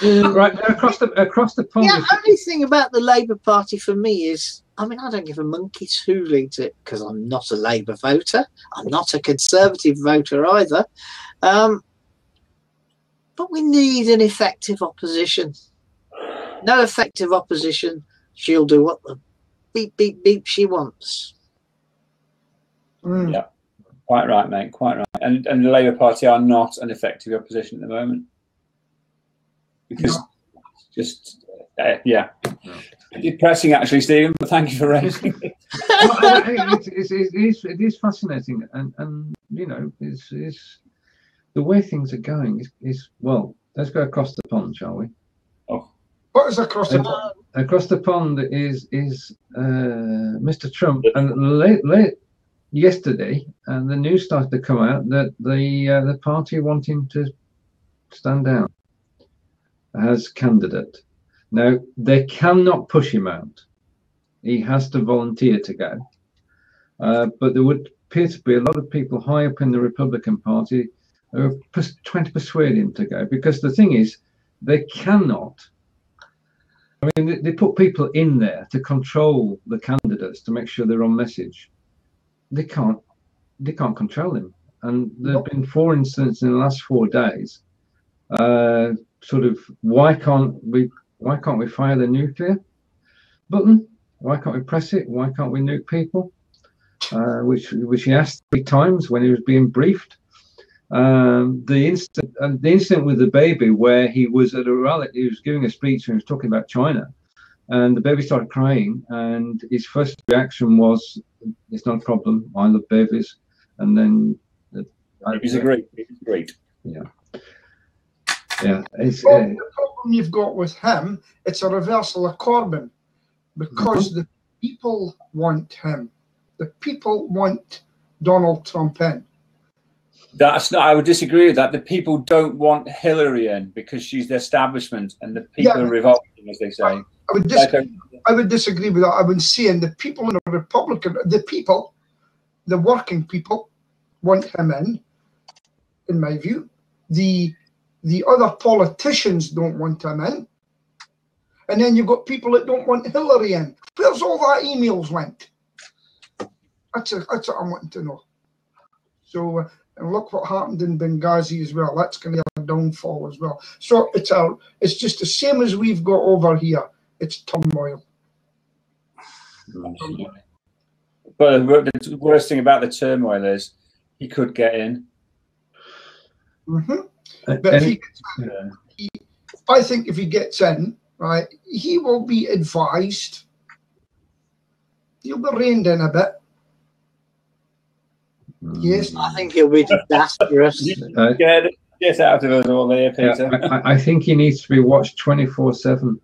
Right, across the pond. Yeah, only thing about the Labour Party for me is, I mean, I don't give a monkey's who leads it because I'm not a Labour voter. I'm not a Conservative voter either. But we need an effective opposition. No effective opposition, she'll do what the beep, beep, beep she wants. Yeah, quite right, mate, quite right. And the Labour Party are not an effective opposition at the moment. Because just, yeah. Depressing, actually, Stephen, but thank you for raising it. It is fascinating. And you know, is the way things are going is well, let's go across the pond, shall we? Oh. What is across the pond? Across the pond is Mr. Trump, and late yesterday, and the news started to come out that the party want him to stand down as candidate. Now they cannot push him out; he has to volunteer to go. But there would appear to be a lot of people high up in the Republican Party who are trying to persuade him to go, because the thing is, they cannot. I mean, they put people in there to control the candidates to make sure they're on message. They can't control them. And there have been 4 incidents in the last 4 days. Sort of, why can't we fire the nuclear button? Why can't we press it? Why can't we nuke people? Which he asked 3 times when he was being briefed. The incident with the baby, where he was at a rally, he was giving a speech and he was talking about China, and the baby started crying, and his first reaction was, "It's not a problem. I love babies." And then babies are great. Yeah. Yeah. The problem you've got with him, it's a reversal of Corbyn, because the people want him. The people want Donald Trump in. That's not. I would disagree with that. The people don't want Hillary in because she's the establishment, and the people are revolting, as they say. I would disagree with that. I would say, and the people in the Republican, the working people, want him in my view. The other politicians don't want him in, and then you've got people that don't want Hillary in. Where's all that emails went? That's what I'm wanting to know. So. And look what happened in Benghazi as well. That's going to be a downfall as well. So it's just the same as we've got over here. It's turmoil. But the worst thing about the turmoil is he could get in. But if he gets in, I think if he gets in, right, he will be advised. He'll be reined in a bit. Yes, I think he'll be disastrous. Get out of us all there, Peter. Yeah, I think he needs to be watched 24/7.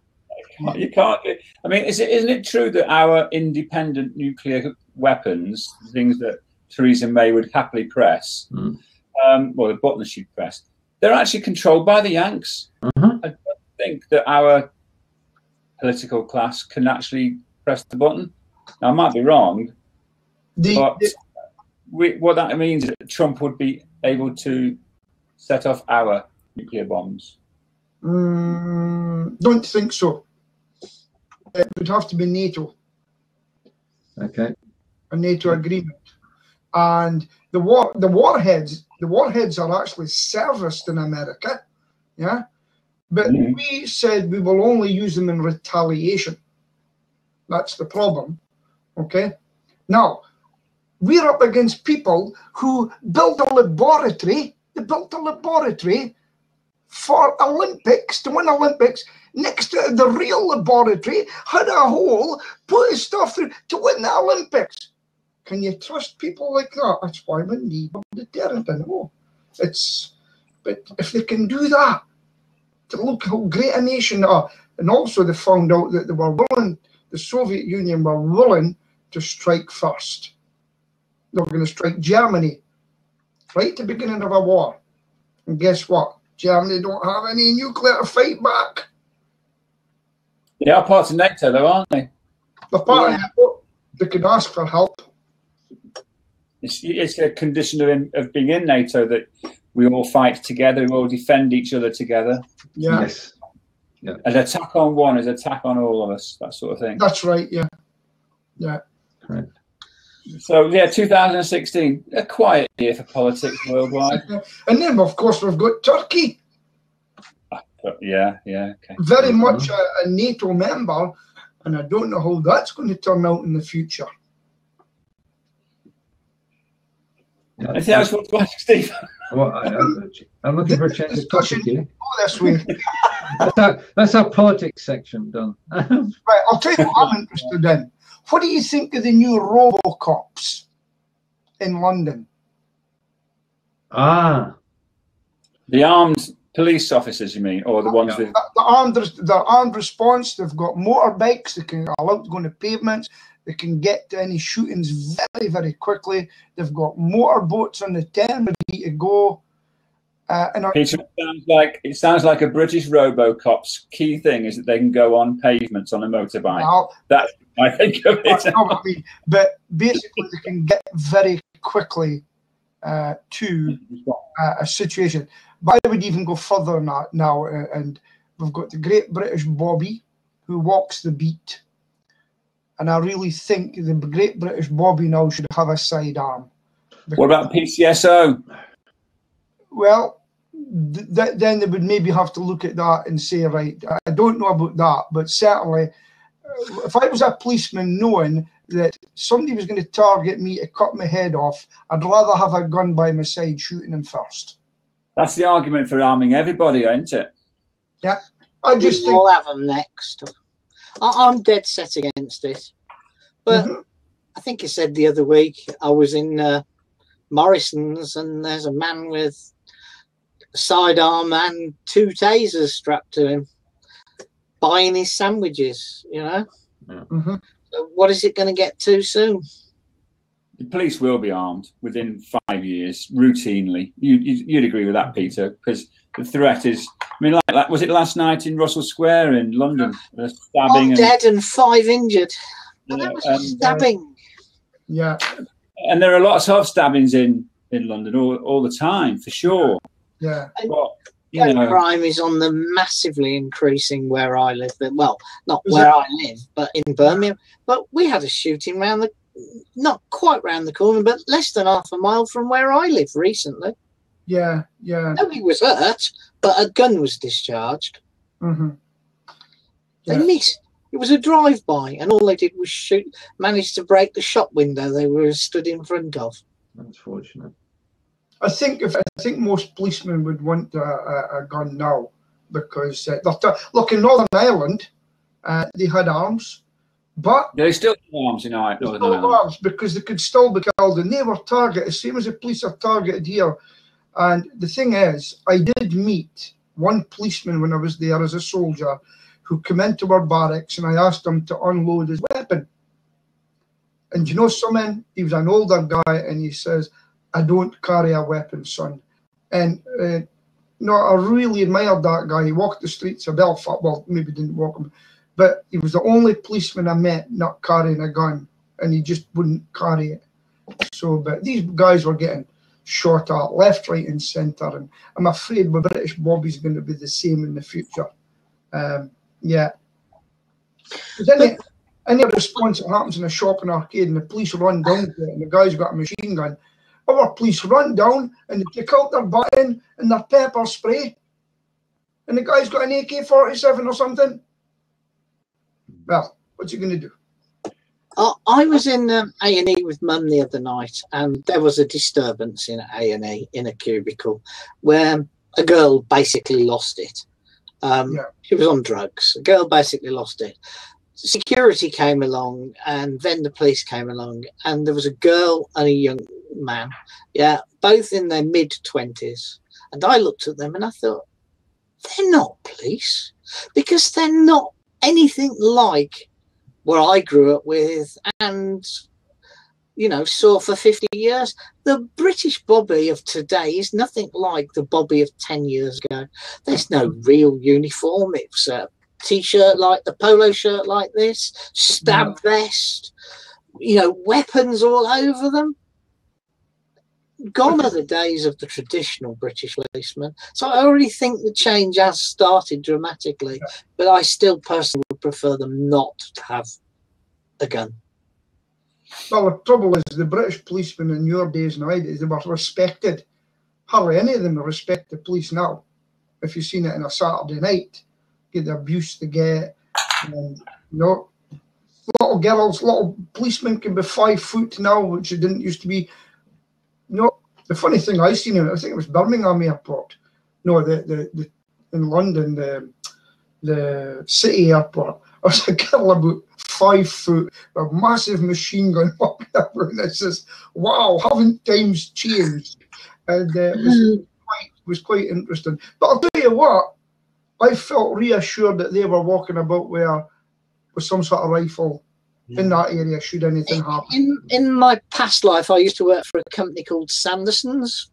You can't. I mean, isn't it true that our independent nuclear weapons, the things that Theresa May would happily press, well, the buttons she'd press, they're actually controlled by the Yanks? I don't think that our political class can actually press the button. Now, I might be wrong, but what that means is that Trump would be able to set off our nuclear bombs. Don't think so. It would have to be NATO. Okay. A NATO agreement. And the warheads are actually serviced in America. Yeah. But we said we will only use them in retaliation. That's the problem. Okay. Now, we're up against people who built a laboratory. They built a laboratory for Olympics, to win Olympics. Next to the real laboratory had a hole, put his stuff through to win the Olympics. Can you trust people like that? That's why we need a deterrent. I know. But if they can do that, to look how great a nation they are. And also they found out that they were willing, the Soviet Union were willing to strike first. They were going to strike Germany right at the beginning of a war. And guess what? Germany don't have any nuclear to fight back. They are part of NATO, though, aren't they? They're part of NATO. They can ask for help. It's a condition of being in NATO that we all fight together, we all defend each other together. Yeah. Yes. Yeah. An attack on one is an attack on all of us, that sort of thing. That's right, yeah. Yeah. Correct. So, yeah, 2016, a quiet year for politics worldwide. And then, of course, we've got Turkey. Yeah, okay. Very much a NATO member, and I don't know how that's going to turn out in the future. Anything else you want to ask, Steve? Well, I'm looking for a change of topic here. Go this way. That's our politics section done. Right, I'll tell you what I'm interested in. What do you think of the new RoboCops in London? Ah. The armed police officers, you mean, or the ones with the armed response? They've got motorbikes. They can allow to go on the pavements. They can get to any shootings very, very quickly. They've got motorboats on the Thames ready to go. Peter, it sounds like a British RoboCop's key thing is that they can go on pavements on a motorbike. Well, that's what I think of it. But basically, they can get very quickly to a situation. But I would even go further than that now. And we've got the great British Bobby, who walks the beat. And I really think the great British Bobby now should have a sidearm. What about PCSO? Well, then they would maybe have to look at that and say, right, I don't know about that, but certainly if I was a policeman knowing that somebody was going to target me to cut my head off, I'd rather have a gun by my side shooting them first. That's the argument for arming everybody, isn't it? Yeah. I just think we'll have them next. I'm dead set against it. But I think I said the other week, I was in Morrison's and there's a man with a sidearm and 2 tasers strapped to him, buying his sandwiches, you know. So what is it going to get too soon? The police will be armed within 5 years, routinely. You'd agree with that, Peter, because the threat is. I mean, like was it last night in Russell Square in London? Stabbing. 1 dead and 5 injured. But that was a stabbing. Yeah. And there are lots of stabbings in London all the time, for sure. Yeah. But, crime is on the massively increasing where I live. Well, not where I live, but in Birmingham. But we had a shooting not quite round the corner, but less than half a mile from where I live recently. Yeah. Nobody was hurt, but a gun was discharged. Mm-hmm. They missed. It was a drive-by, and all they did was shoot. Managed to break the shop window they were stood in front of. Unfortunate. I think most policemen would want a gun now, because look, in Northern Ireland, they had arms, but they still have arms in Northern Ireland. Arms because they could still be killed, and they were targeted, same as the police are targeted here. And the thing is, I did meet one policeman when I was there as a soldier, who came into our barracks, and I asked him to unload his weapon. And you know something? He was an older guy, and he says, "I don't carry a weapon, son." And no, I really admired that guy. He walked the streets of Belfast. Well, maybe didn't walk them, but he was the only policeman I met not carrying a gun, and he just wouldn't carry it. So, but these guys were getting shot at left, right, and centre, and I'm afraid with British Bobby's going to be the same in the future. Yeah. Any response that happens in a shop and arcade, and the police run down to it, and the guy's got a machine gun, our police run down and they take out their button and their pepper spray, and the guy's got an AK-47 or something. Well, what's he going to do? I was in A&E with Mum the other night, and there was a disturbance in A&E in a cubicle where a girl basically lost it. She was on drugs. The girl basically lost it. Security came along, and then the police came along, and there was a girl and a young man, both in their mid-20s. And I looked at them and I thought, they're not police, because they're not anything like what I grew up with and, you know, saw for 50 years. The British Bobby of today is nothing like the Bobby of 10 years ago. There's no real uniform. It's a T-shirt like the polo shirt like this, stab vest, you know, weapons all over them. Gone are the days of the traditional British policeman. So I already think the change has started dramatically, but I still personally would prefer them not to have a gun. Well, the trouble is, the British policemen in your days and my days, they were respected. Hardly any of them respect the police now. If you've seen it on a Saturday night, get the abuse they get, and you know, little girls, little policemen can be 5 foot now, which it didn't used to be. You know, the funny thing I seen in it, I think it was Birmingham airport. No, the in London, the city airport. I was a girl about 5 foot, a massive machine gun walking over, and it's just, wow, haven't times changed? And it was quite interesting. But I'll tell you what, I felt reassured that they were walking about with some sort of rifle in that area should anything happen. In my past life, I used to work for a company called Sanderson's.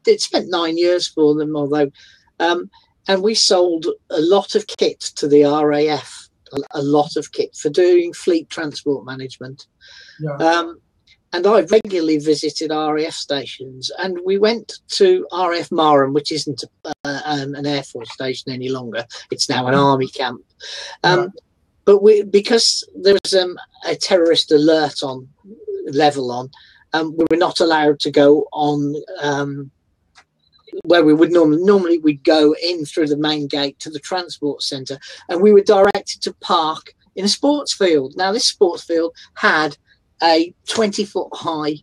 It spent 9 years for them, although, and we sold a lot of kit to the RAF, a lot of kit for doing fleet transport management. And I regularly visited RAF stations, and we went to RAF Marham, which isn't an Air Force station any longer. It's now an army camp. But because there was a terrorist alert level on, we were not allowed to go on where we would normally we'd go in through the main gate to the transport centre, and we were directed to park in a sports field. Now this sports field had a 20-foot high,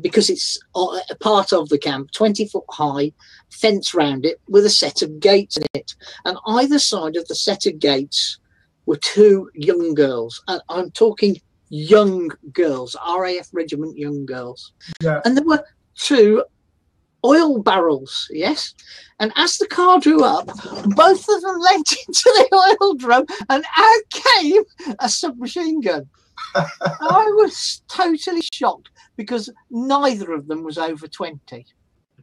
because it's a part of the camp, 20-foot high fence round it with a set of gates in it, and either side of the set of gates were 2 young girls, and I'm talking young girls, RAF regiment young girls. And there were 2 oil barrels, and as the car drew up, both of them leant into the oil drum, and out came a submachine gun. I was totally shocked because neither of them was over 20.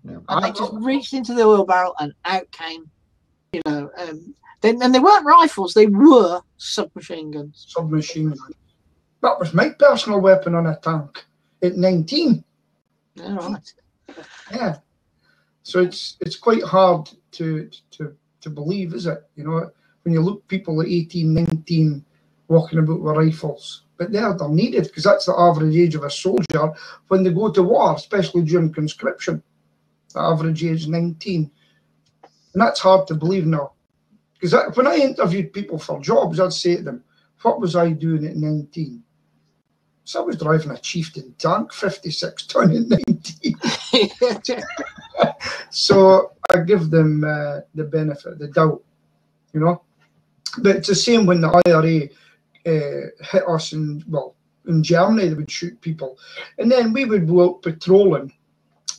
And they just reached into the oil barrel and out came, you know, and they weren't rifles, they were submachine guns. Submachine guns. That was my personal weapon on a tank at 19. Yeah. So it's quite hard to believe, is it? You know, when you look people at 18, 19 walking about with rifles. But they're needed, because that's the average age of a soldier when they go to war, especially during conscription. The average age is 19. And that's hard to believe now. Because when I interviewed people for jobs, I'd say to them, what was I doing at 19? So I was driving a Chieftain tank, 56 ton at 19. So I give them the benefit of the doubt, you know. But it's the same when the IRA hit us in Germany, they would shoot people. And then we would go out patrolling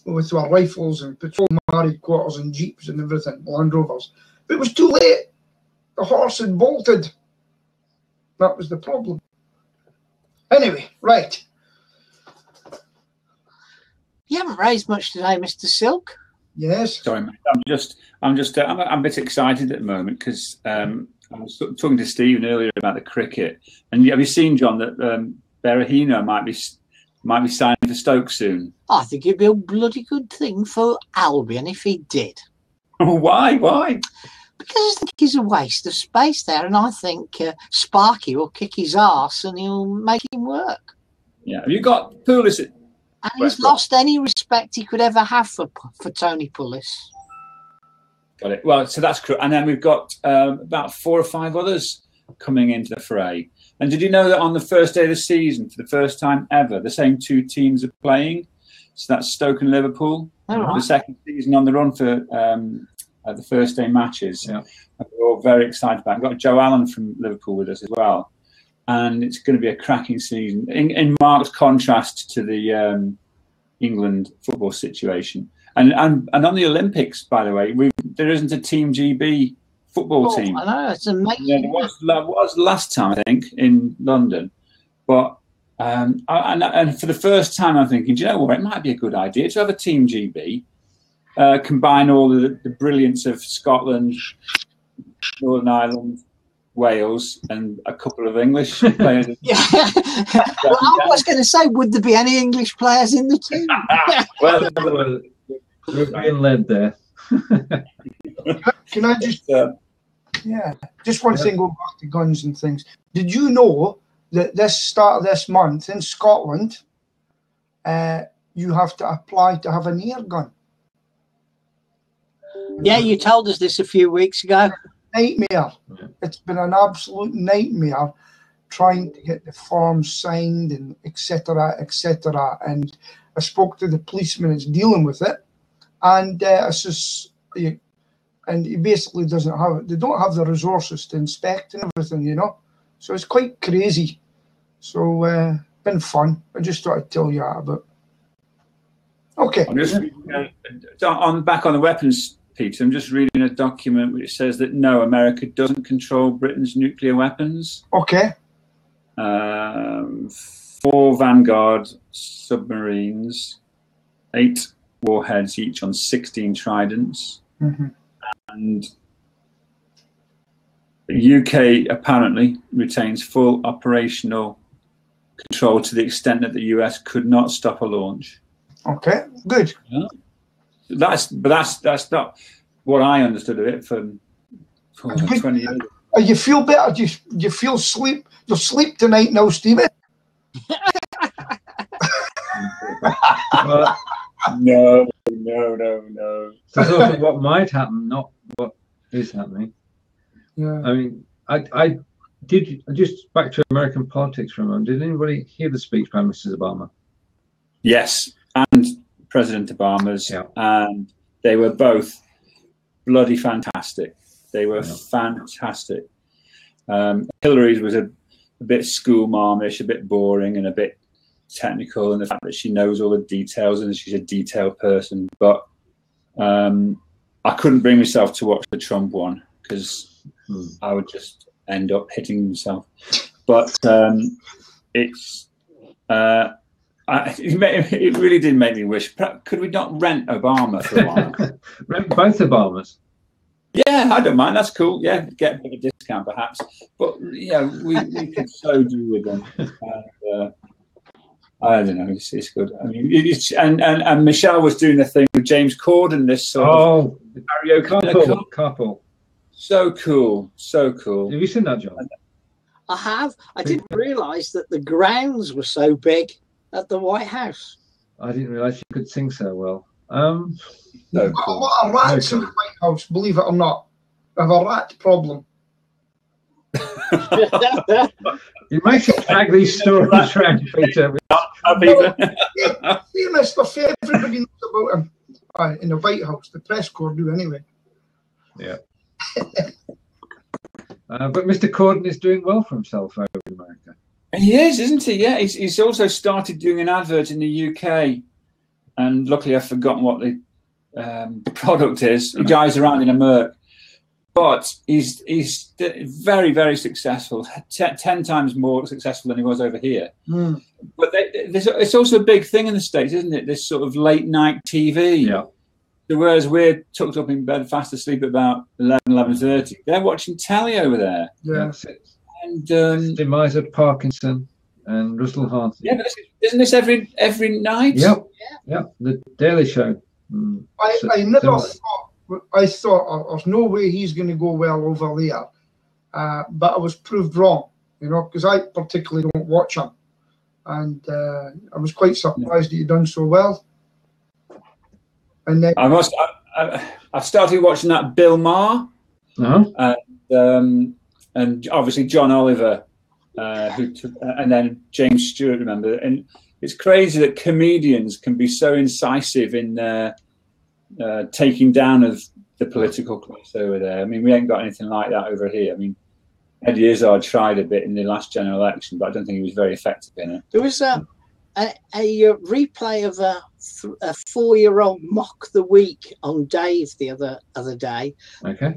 with our rifles and patrol married quarters and jeeps and everything, Land Rovers. But it was too late. The horse had bolted. That was the problem. Anyway, right. You haven't raised much today, Mr. Silk. Yes. Sorry, mate. I'm a bit excited at the moment because I was talking to Stephen earlier about the cricket, and have you seen, John, that Berahino might be signing for Stoke soon? I think it'd be a bloody good thing for Albion if he did. Why? Why? Because I think he's a waste of space there, and I think Sparky will kick his arse and he'll make him work. Yeah. Have you got Pulis? And he's lost any respect he could ever have for Tony Pulis. Got it. Well, so that's cool. And then we've got about 4 or 5 others coming into the fray. And did you know that on the first day of the season, for the first time ever, the same 2 teams are playing? So that's Stoke and Liverpool. Right. The second season on the run for the first day matches. Yeah. We're all very excited about it. We've got Joe Allen from Liverpool with us as well. And it's going to be a cracking season in marked contrast to the England football situation. And on the Olympics, by the way, there isn't a Team GB football team. I know, it's amazing. Yeah, it was last time, I think, in London. But and for the first time, I'm thinking, do you know what? It might be a good idea to have a Team GB, combine all the brilliance of Scotland, Northern Ireland, Wales, and a couple of English players. Yeah. Well, I was going to say, would there be any English players in the team? Well, we're being led there. Can I just, just one thing, going back to guns and things. Did you know that this start of this month in Scotland, you have to apply to have an air gun? Yeah, you told us this a few weeks ago. Nightmare. It's been an absolute nightmare trying to get the forms signed and etc. etc. And I spoke to the policeman that's dealing with it, and it's just, and he basically doesn't have it. They don't have the resources to inspect and everything, you know. So it's quite crazy. So been fun. I just thought I'd tell you that about. Okay. I'm just back on the weapons. Peter, I'm just reading a document which says that no, America doesn't control Britain's nuclear weapons. Okay. 4 Vanguard submarines, 8 warheads each on 16 Tridents, and the UK apparently retains full operational control to the extent that the US could not stop a launch. Okay, good. Yeah. That's not what I understood of it from 20 years ago. You feel better? Do you feel sleep? You'll sleep tonight now, Stephen? No. So sort of what might happen, not what is happening. Yeah. I mean, I did just back to American politics for a moment. Did anybody hear the speech by Mrs. Obama? Yes, and President Obama's, and they were both bloody fantastic. They were fantastic. Hillary's was a bit schoolmarmish, a bit boring, and a bit technical, and the fact that she knows all the details and she's a detailed person. But I couldn't bring myself to watch the Trump one because I would just end up hitting myself. But it's. It really did make me wish. Could we not rent Obama for a while? Rent both Obamas? Yeah, I don't mind. That's cool. Yeah, get a bit of a discount perhaps. But yeah, we could so do with them. And, I don't know. It's good. I mean, and Michelle was doing a thing with James Corden. This sort of karaoke couple. So cool. So cool. Have you seen that, John? I have. I didn't realise that the grounds were so big at the White House. I didn't realise she could sing so well. So A cool. lot of rats in the White House, believe it or not. I have a rat problem. You might should drag these stories around, Peter. Famous stuff. Everybody knows about him in the White House. The press corps do anyway. Yeah. But Mr. Corden is doing well for himself over in America. He is, isn't he? Yeah, he's also started doing an advert in the UK, and luckily I've forgotten what the product is. He drives around in a Merc, but he's very, very successful. 10 times more successful than he was over here. Mm. But it's also a big thing in the States, isn't it? This sort of late night TV. Yeah. So whereas we're tucked up in bed, fast asleep at about 11:30, they're watching telly over there. Yeah. That's it. And demise of Parkinson and Russell Hart. yeah, but isn't this every night? Yep. Yeah. The Daily Show. I never thought. I thought there's no way he's going to go well over there, but I was proved wrong. You know, because I particularly don't watch him, and I was quite surprised that he done so well. And then I've started watching that Bill Maher, and obviously John Oliver, and then James Stewart. Remember, and it's crazy that comedians can be so incisive in their taking down of the political class over there. I mean, we ain't got anything like that over here. I mean, Eddie Izzard tried a bit in the last general election, but I don't think he was very effective in it. There was a replay of a 4-year-old Mock the Week on Dave the other day,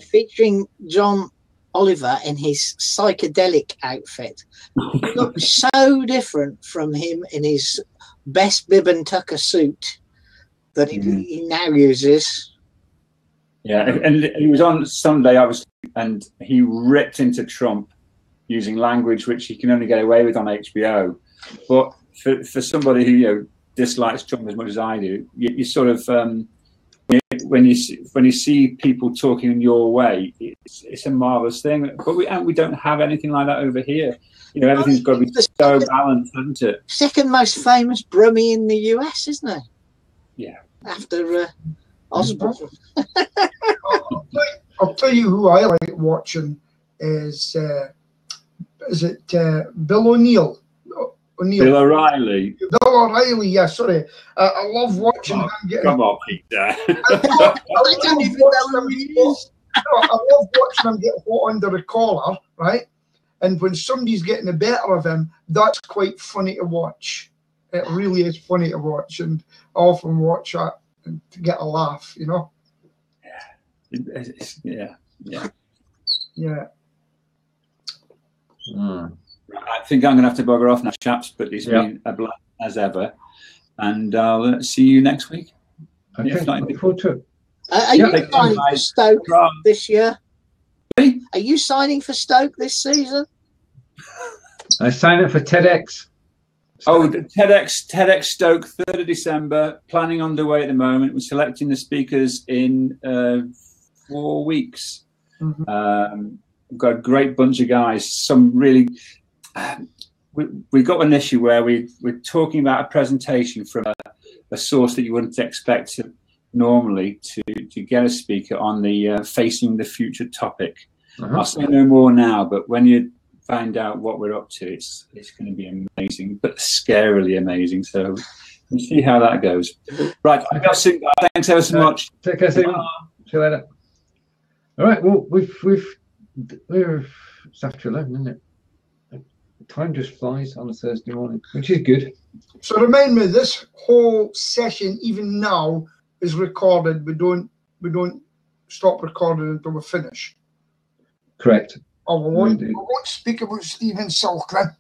featuring John Oliver in his psychedelic outfit. He looked so different from him in his best bib and tucker suit that he now uses. Yeah, and he was on Sunday, obviously, and he ripped into Trump using language which he can only get away with on HBO. But for somebody who dislikes Trump as much as I do, you sort of when you see people talking in your way, it's a marvelous thing. But we don't have anything like that over here. You know, everything's got to be so balanced, hasn't it? Second most famous Brummie in the US, isn't it? Yeah. After Osborne. I'll tell you who I like watching is it Bill O'Neill? Bill O'Reilly. Bill O'Reilly, yeah, sorry. I love watching him getting... Come on, Peter. I love watching him get hot under the collar, right? And when somebody's getting the better of him, that's quite funny to watch. It really is funny to watch, and I often watch that and to get a laugh, you know? Yeah. I think I'm going to have to bugger off now, chaps, but it's been a blast as ever. And I'll see you next week. Okay, look forward to it. Are you signing for Stoke this year? Are you signing for Stoke this season? I signed up for TEDx. Oh, the TedXStoke, 3rd of December. Planning underway at the moment. We're selecting the speakers in 4 weeks. We've got a great bunch of guys. Some really... we got an issue where we're talking about a presentation from a source that you wouldn't expect normally to get a speaker on the facing the future topic. I'll say no more now, but when you find out what we're up to, it's going to be amazing, but scarily amazing. So we'll see how that goes. Right, I've got to thanks ever so much. Take care, Stephen. See you later. All right, well, it's after 11, isn't it? Time just flies on a Thursday morning, which is good. So remind me, this whole session, even now, is recorded. We don't stop recording until we finish. Correct. Oh, we won't speak about Stephen Silk then.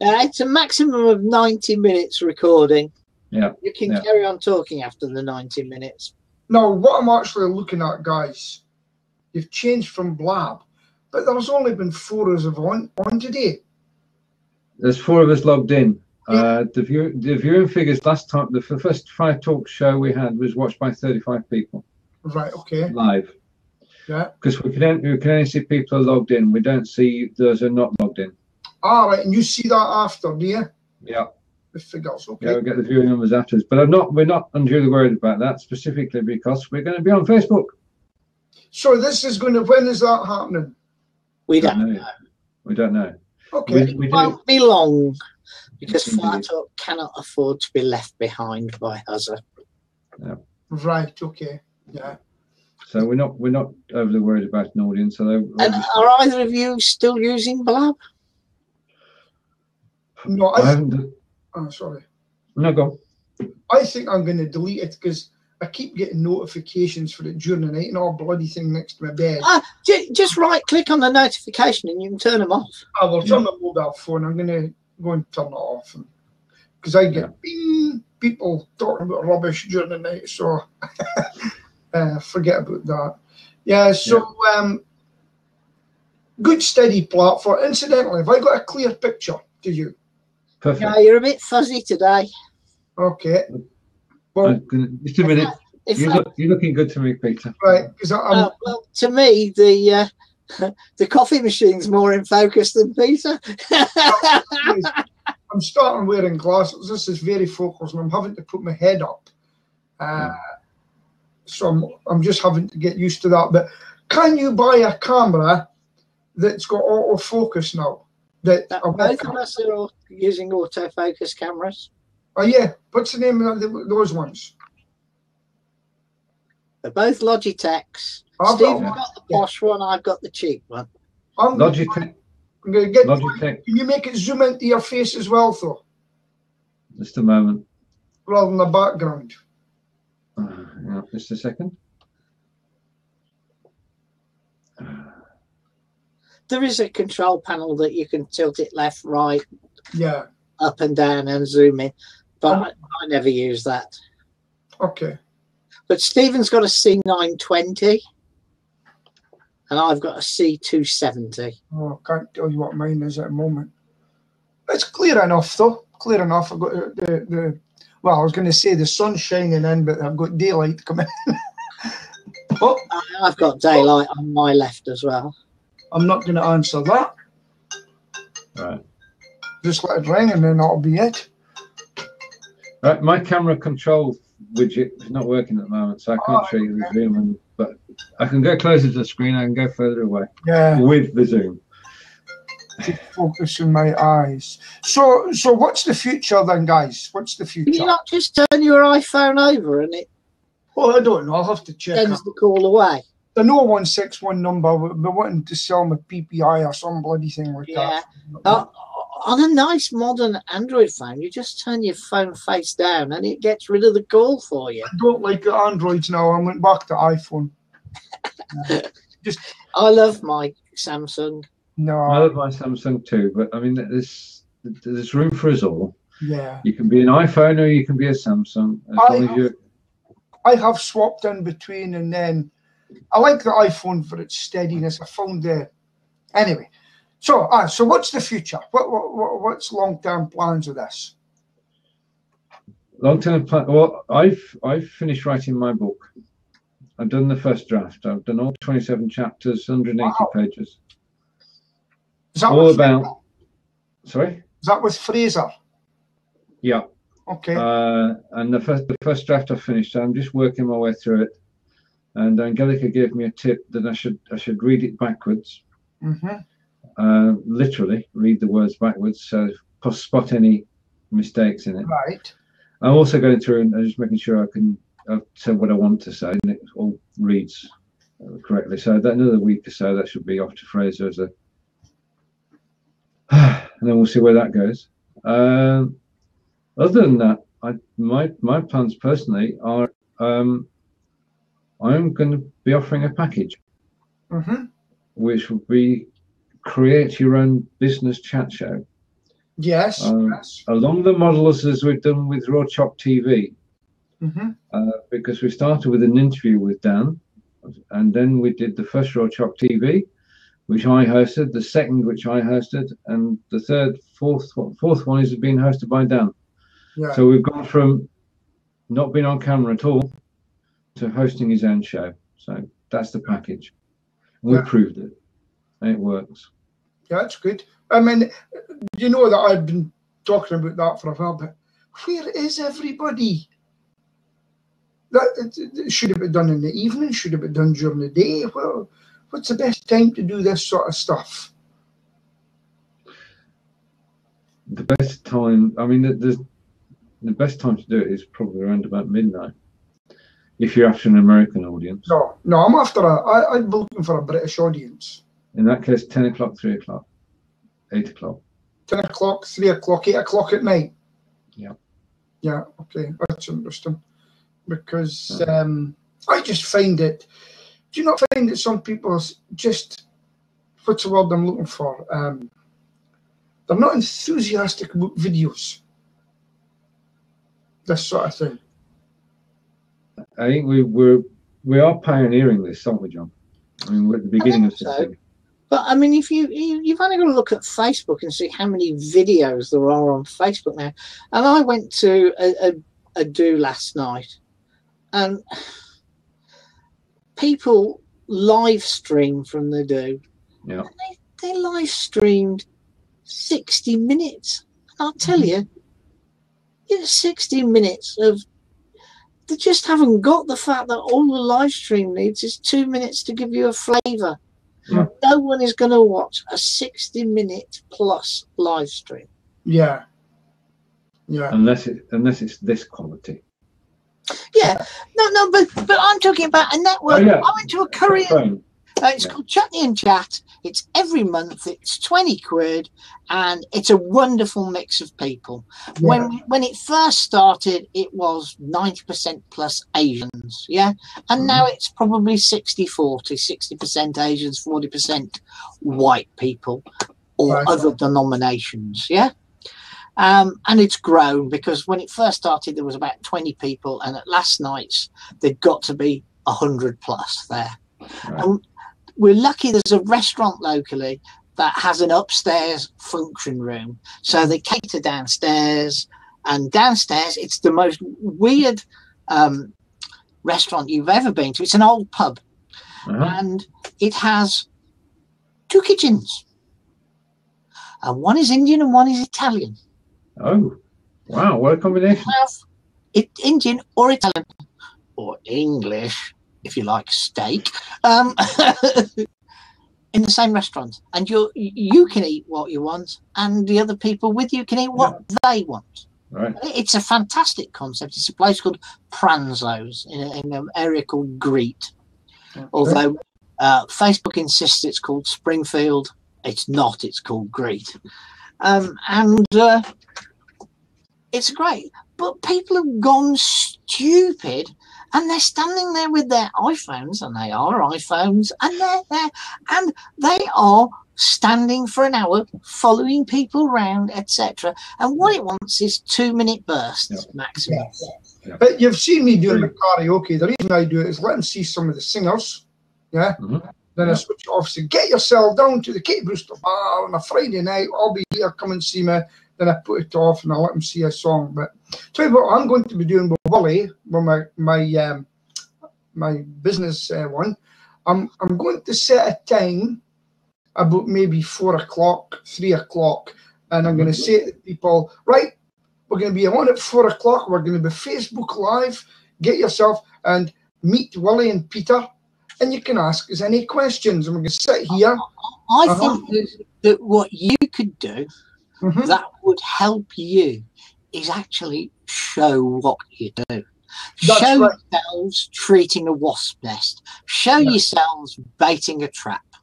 It's a maximum of 90 minutes recording. Yeah. You can carry on talking after the 90 minutes. Now, what I'm actually looking at, guys, you've changed from Blab, but there's only been 4 of us on today. There's 4 of us logged in. The viewing figures last time, the first Firetalk show we had was watched by 35 people. Right, okay. Live. Yeah. Because we can only see people are logged in. We don't see those who are not logged in. All right, and you see that after, do you? Yeah. the figures. Okay. Yeah, we'll get the viewing numbers afterwards. But we're not unduly worried about that, specifically because we're going to be on Facebook. So this is going to, when is that happening? We don't know. We don't know. Okay. It won't be long, because Firetalk cannot afford to be left behind by Huzzer. Yeah. Right. Okay. Yeah. So we're not overly worried about an audience. And are either of you still using Blab? No, I haven't. Oh, sorry. No, go on. I think I'm going to delete it because I keep getting notifications for it during the night and all bloody thing next to my bed. Just right click on the notification and you can turn them off. I will turn my mobile phone. I'm going to go and turn it off because I get people talking about rubbish during the night. So forget about that. Yeah. So good steady platform. Incidentally, have I got a clear picture to you? Perfect. Yeah, you're a bit fuzzy today. Okay. Well, just a minute. You're looking good to me, Peter. Right, because well, to me, the coffee machine's more in focus than Peter. I'm starting wearing glasses. This is very focused, and I'm having to put my head up. So I'm just having to get used to that. But can you buy a camera that's got autofocus now? Both of us are all using autofocus cameras. Oh yeah, what's the name of those ones? They're both Logitechs. Steve's got the posh one, I've got the cheap one. Logitech. I'm going to get. Logitech. Can you make it zoom into your face as well, though? Just a moment. Rather than the background. Yeah, just a second. There is a control panel that you can tilt it left, right, up and down and zoom in, but I never use that. Okay. But Stephen's got a C920 and I've got a C270. Oh, I can't tell you what mine is at the moment. It's clear enough, though. Clear enough. I've got well, I was going to say the sun's shining in, but I've got daylight coming in. Oh, I've got daylight on my left as well. I'm not going to answer that. Right. Just let it ring and then that'll be it. Right, my camera control widget is not working at the moment, so I can't show you the zoom. But I can go closer to the screen. I can go further away. Yeah. With the zoom. Focus in my eyes. So what's the future then, guys? What's the future? Can you not just turn your iPhone over and it? Well, I don't know. I'll have to check. Sends the call away. The 0161 number, we're wanting to sell my PPI or some bloody thing like that. On a nice modern Android phone, you just turn your phone face down and it gets rid of the call for you. I don't like the Androids now. I went back to iPhone. I love my Samsung. No, I love my Samsung too, but I mean, there's room for us all. Yeah. You can be an iPhone or you can be a Samsung. I have swapped in between, and then I like the iPhone for its steadiness. I found anyway. So what's the future? What's long-term plans with this? Long-term plan. Well, I've finished writing my book. I've done the first draft. I've done all 27 chapters, 180 pages. Is that all about? Sorry. Is that with Fraser? Yeah. Okay. And the first draft I finished. So I'm just working my way through it. And Angelica gave me a tip that I should read it backwards. Mm-hmm. Literally read the words backwards, so spot any mistakes in it. Right. I'm also going through and just making sure I've said what I want to say, and it all reads correctly. So that another week or so, that should be off to Fraser as a, and then we'll see where that goes. Other than that, my plans personally are I'm going to be offering a package, which will be create your own business chat show. Yes. Along the models as we've done with RawChoc TV. Because we started with an interview with Dan, and then we did the first RawChoc TV, which I hosted, the second which I hosted, and the fourth one is being hosted by Dan. Yeah. So we've gone from not being on camera at all to hosting his own show. So that's the package. And we proved it, and it works. Yeah, that's good. I mean, you know that I've been talking about that for a while, but where is everybody? That should it be done in the evening? Should it be done during the day? Well, what's the best time to do this sort of stuff? The best time, I mean, the best time to do it is probably around about midnight. If you're after an American audience. No, I'm after I'm looking for a British audience. In that case, 10 o'clock, 3 o'clock, 8 o'clock. 10 o'clock, 3 o'clock, 8 o'clock at night. Yeah. Yeah, okay, that's interesting. Because I just find it, do you not find that some people just, what's the word I'm looking for? They're not enthusiastic about videos. This sort of thing. I think we are pioneering this, aren't we, John? I mean, we're at the beginning of this thing. But I mean, if you've only got to look at Facebook and see how many videos there are on Facebook now. And I went to a do last night, and people live stream from the do. Yeah. And they live streamed 60 minutes. And I'll tell you, it's 60 minutes of. They just haven't got the fact that all the live stream needs is 2 minutes to give you a flavour. Yeah. No one is going to watch a 60-minute plus live stream. Yeah. Yeah. Unless it's this quality. Yeah. No, but I'm talking about a network. Oh, yeah. I went to a Korean. It's called Chutney and Chat. It's every month. It's 20 quid, and it's a wonderful mix of people. Yeah. When it first started, it was 90% plus Asians, yeah, and now it's probably 60-40, 60% Asians, 40% white people or other denominations, yeah. And it's grown because when it first started, there was about 20 people, and at last night's, there'd got to be 100 plus there. Right. We're lucky there's a restaurant locally that has an upstairs function room. So they cater downstairs, and downstairs it's the most weird restaurant you've ever been to. It's an old pub, and it has 2 kitchens. And one is Indian and one is Italian. Oh, wow, what a combination. You have it Indian or Italian or English, if you like steak, in the same restaurant, and you can eat what you want, and the other people with you can eat what they want. Right. It's a fantastic concept. It's a place called Pranzo's in an area called Greet. Okay. Although Facebook insists it's called Springfield, it's not. It's called Greet, and it's great. But people have gone stupid. And they're standing there with their iPhones, and they are iPhones, and they're there, and they are standing for an hour, following people around, etc. And what it wants is 2-minute bursts maximum. Yeah. But you've seen me doing the karaoke. The reason I do it is let them see some of the singers. Yeah. Then I switch it off. So get yourself down to the Kate Brewster Bar on a Friday night. I'll be here. Come and see me. Then I put it off and I let them see a song. But tell you what, I'm going to be doing with Willie, with my business one. I'm going to set a time about maybe 4 o'clock, 3 o'clock, and I'm going to say to people, right, we're going to be on at 4 o'clock. We're going to be Facebook Live. Get yourself and meet Willie and Peter, and you can ask us any questions. And we're going to sit here. I think that what you could do that would help you is actually show what you do. That's show right. yourselves treating a wasp nest. Show yourselves baiting a trap.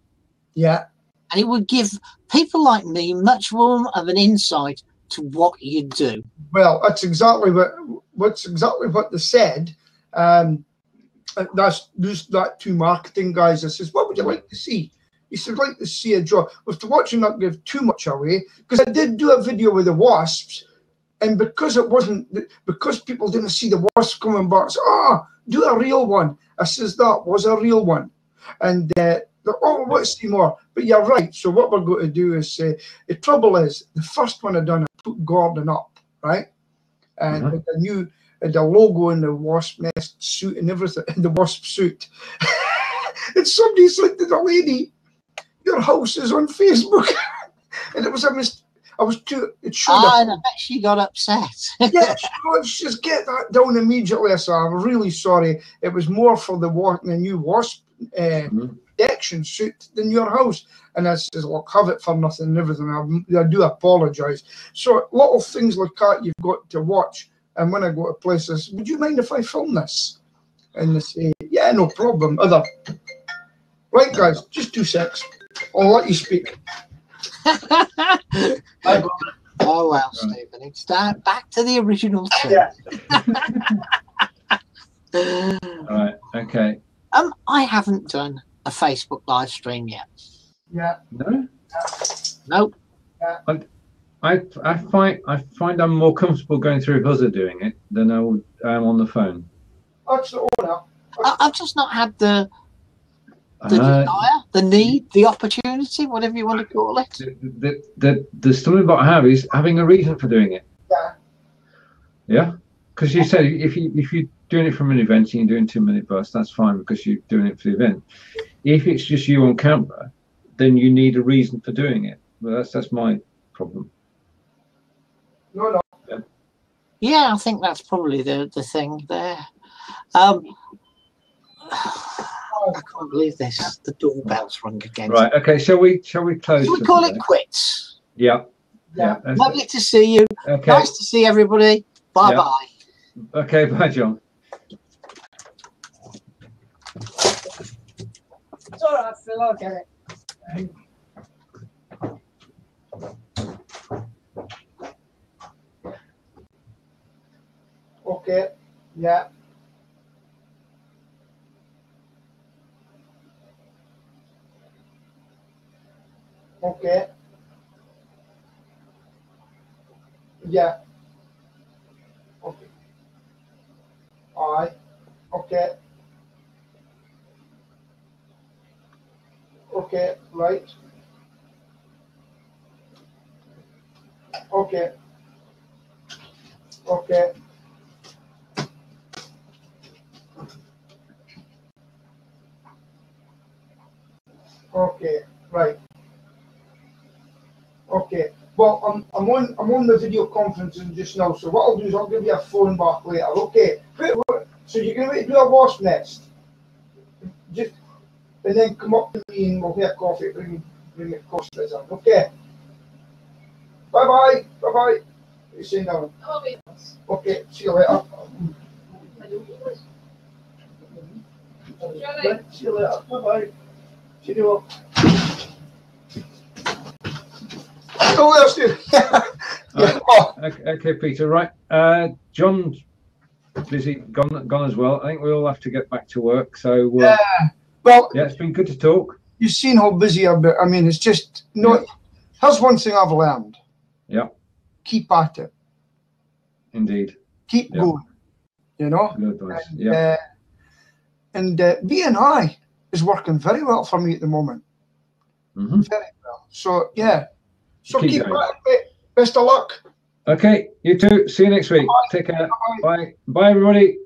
Yeah. And it would give people like me much more of an insight to what you do. Well, that's exactly what they said. That's that 2 marketing guys. I says, what would you like to see? He said, like to see a draw. With the watch and not give too much away, because I did do a video with the wasps, and because people didn't see the wasps coming back, so, do a real one. I says, that was a real one. And let's see more. But you're right. So what we're going to do is, the trouble is, the first one I done, I put Gordon up, right? And with the logo in the wasp nest suit and everything, in the wasp suit. And somebody said to the lady, your house is on Facebook. And it was I was too. It should and I bet she got upset. Yeah, let's just get that down immediately. So I'm really sorry. It was more for the new Wasp protection suit than your house. And I says, look, have it for nothing and everything. I do apologise. So little things like that you've got to watch. And when I go to places, would you mind if I film this? And they say, yeah, no problem. Right, guys, just 2 secs. I'll let you speak. Oh well, Stephen, it's back to the original thing. Yeah. All right. Okay. I haven't done a Facebook live stream yet. Yeah. No. Nope. Yeah. I find I'm more comfortable going through Buzzer doing it than I am on the phone. That's the order. I've just not had the desire, the need, the opportunity, whatever you want to call it. The stumbling block I have is having a reason for doing it. Yeah. Yeah. Because you said if you're doing it from an event and you're doing 2-minute bursts, that's fine because you're doing it for the event. If it's just you on camera, then you need a reason for doing it. Well, that's my problem. No. Yeah, I think that's probably the thing there. I can't believe this. The doorbell's rung again. Right. Okay. Shall we close? Shall we call it quits? Yeah. Yeah. Lovely to see you. Okay. Nice to see everybody. Bye bye. Okay. Bye, John. It's all right, Phil. I'll get it. Okay. Yeah. Okay. Yeah. Okay. All right. Okay. Okay. Right. Okay. Okay. Okay. Right. Okay. Well, I'm on the video conferencing just now. So what I'll do is I'll give you a phone back later. Okay. So you're going to do a Wasps Nets, just and then come up to me and we'll get coffee. Bring the coffee on. Okay. Bye bye. Bye bye. You say no. Okay. See you later. See you later. Bye bye. See you. Oh, that's it. Yeah. Okay, Peter. Right. John's busy, gone as well. I think we all have to get back to work. So yeah. Well, yeah, it's been good to talk. You've seen how busy I've been. I mean, it's just not. Yeah. Here's one thing I've learned. Yeah. Keep at it. Indeed. Keep going. You know. Good advice. Yeah. And BNI is working very well for me at the moment. Mm-hmm. Very well. So yeah. So keep at it. Best of luck. Okay, you too. See you next week. Bye. Take care. Bye. Bye, everybody.